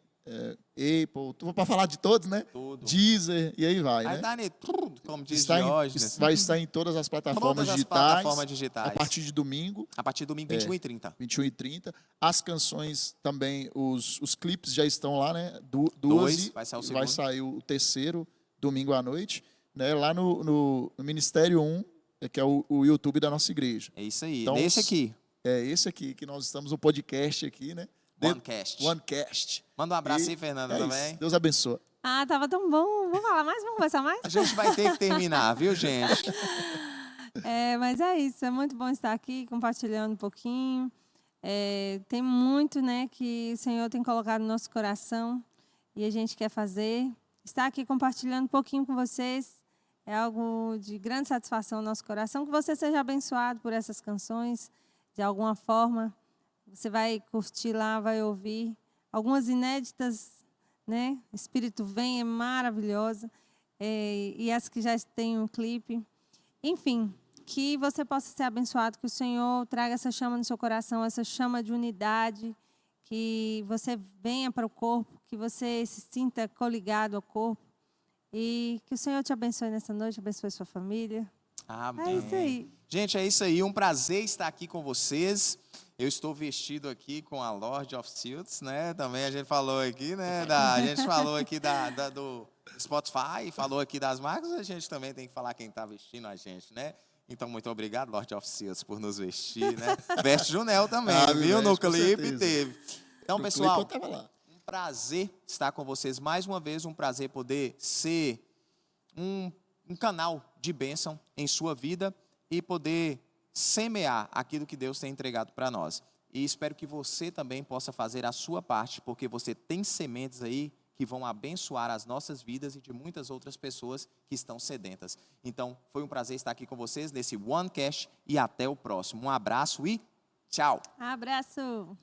Apple, para falar de todos, né?
Tudo.
Deezer, e aí vai,
Aí
né?
tá tudo, como diz
Está
Diógenes.
vai estar em todas as plataformas
Todas as
digitais.
plataformas digitais.
A partir de domingo.
A partir do domingo, 21h30.
21h30. As canções também, os clipes já estão lá, né?
12,
vai
segundo.
sair o terceiro, domingo à noite, né? Lá no Ministério 1, que é o YouTube da nossa igreja.
É isso aí,
Então,
esse aqui.
É esse aqui, que nós estamos no podcast aqui, né?
OneCast.
OneCast.
Manda um abraço aí, Fernanda, também.
Isso. Deus abençoe.
Ah, tava tão bom. Vamos falar mais? Vamos conversar mais?
A gente vai ter que terminar, viu, gente?
Mas é isso. É muito bom estar aqui compartilhando um pouquinho. Tem muito, né, que o Senhor tem colocado no nosso coração e a gente quer fazer. Estar aqui compartilhando um pouquinho com vocês é algo de grande satisfação no nosso coração. Que você seja abençoado por essas canções, de alguma forma. Você vai curtir lá, vai ouvir. Algumas inéditas, né? Espírito Vem é maravilhosa. E as que já têm um clipe. Enfim, que você possa ser abençoado, que o Senhor traga essa chama no seu coração, essa chama de unidade, que você venha para o corpo, que você se sinta coligado ao corpo. E que o Senhor te abençoe nessa noite, abençoe sua família.
Amém.
É isso aí.
Gente, é isso aí. Um prazer estar aqui com vocês. Eu estou vestido aqui com a Lord of Silts, né? Também a gente falou aqui, né? A gente falou aqui do Spotify, falou aqui das marcas, a gente também tem que falar quem está vestindo a gente, né? Então, muito obrigado, Lord of Silts, por nos vestir, né? Veste Junel também, viu? No clipe teve. Então,
No
pessoal,
clipe eu tava lá.
um prazer estar com vocês mais uma vez, um prazer poder ser um canal de bênção em sua vida e poder semear aquilo que Deus tem entregado para nós. E espero que você também possa fazer a sua parte, porque você tem sementes aí que vão abençoar as nossas vidas e de muitas outras pessoas que estão sedentas. Então, foi um prazer estar aqui com vocês nesse OneCast e até o próximo. Um abraço e tchau!
Abraço!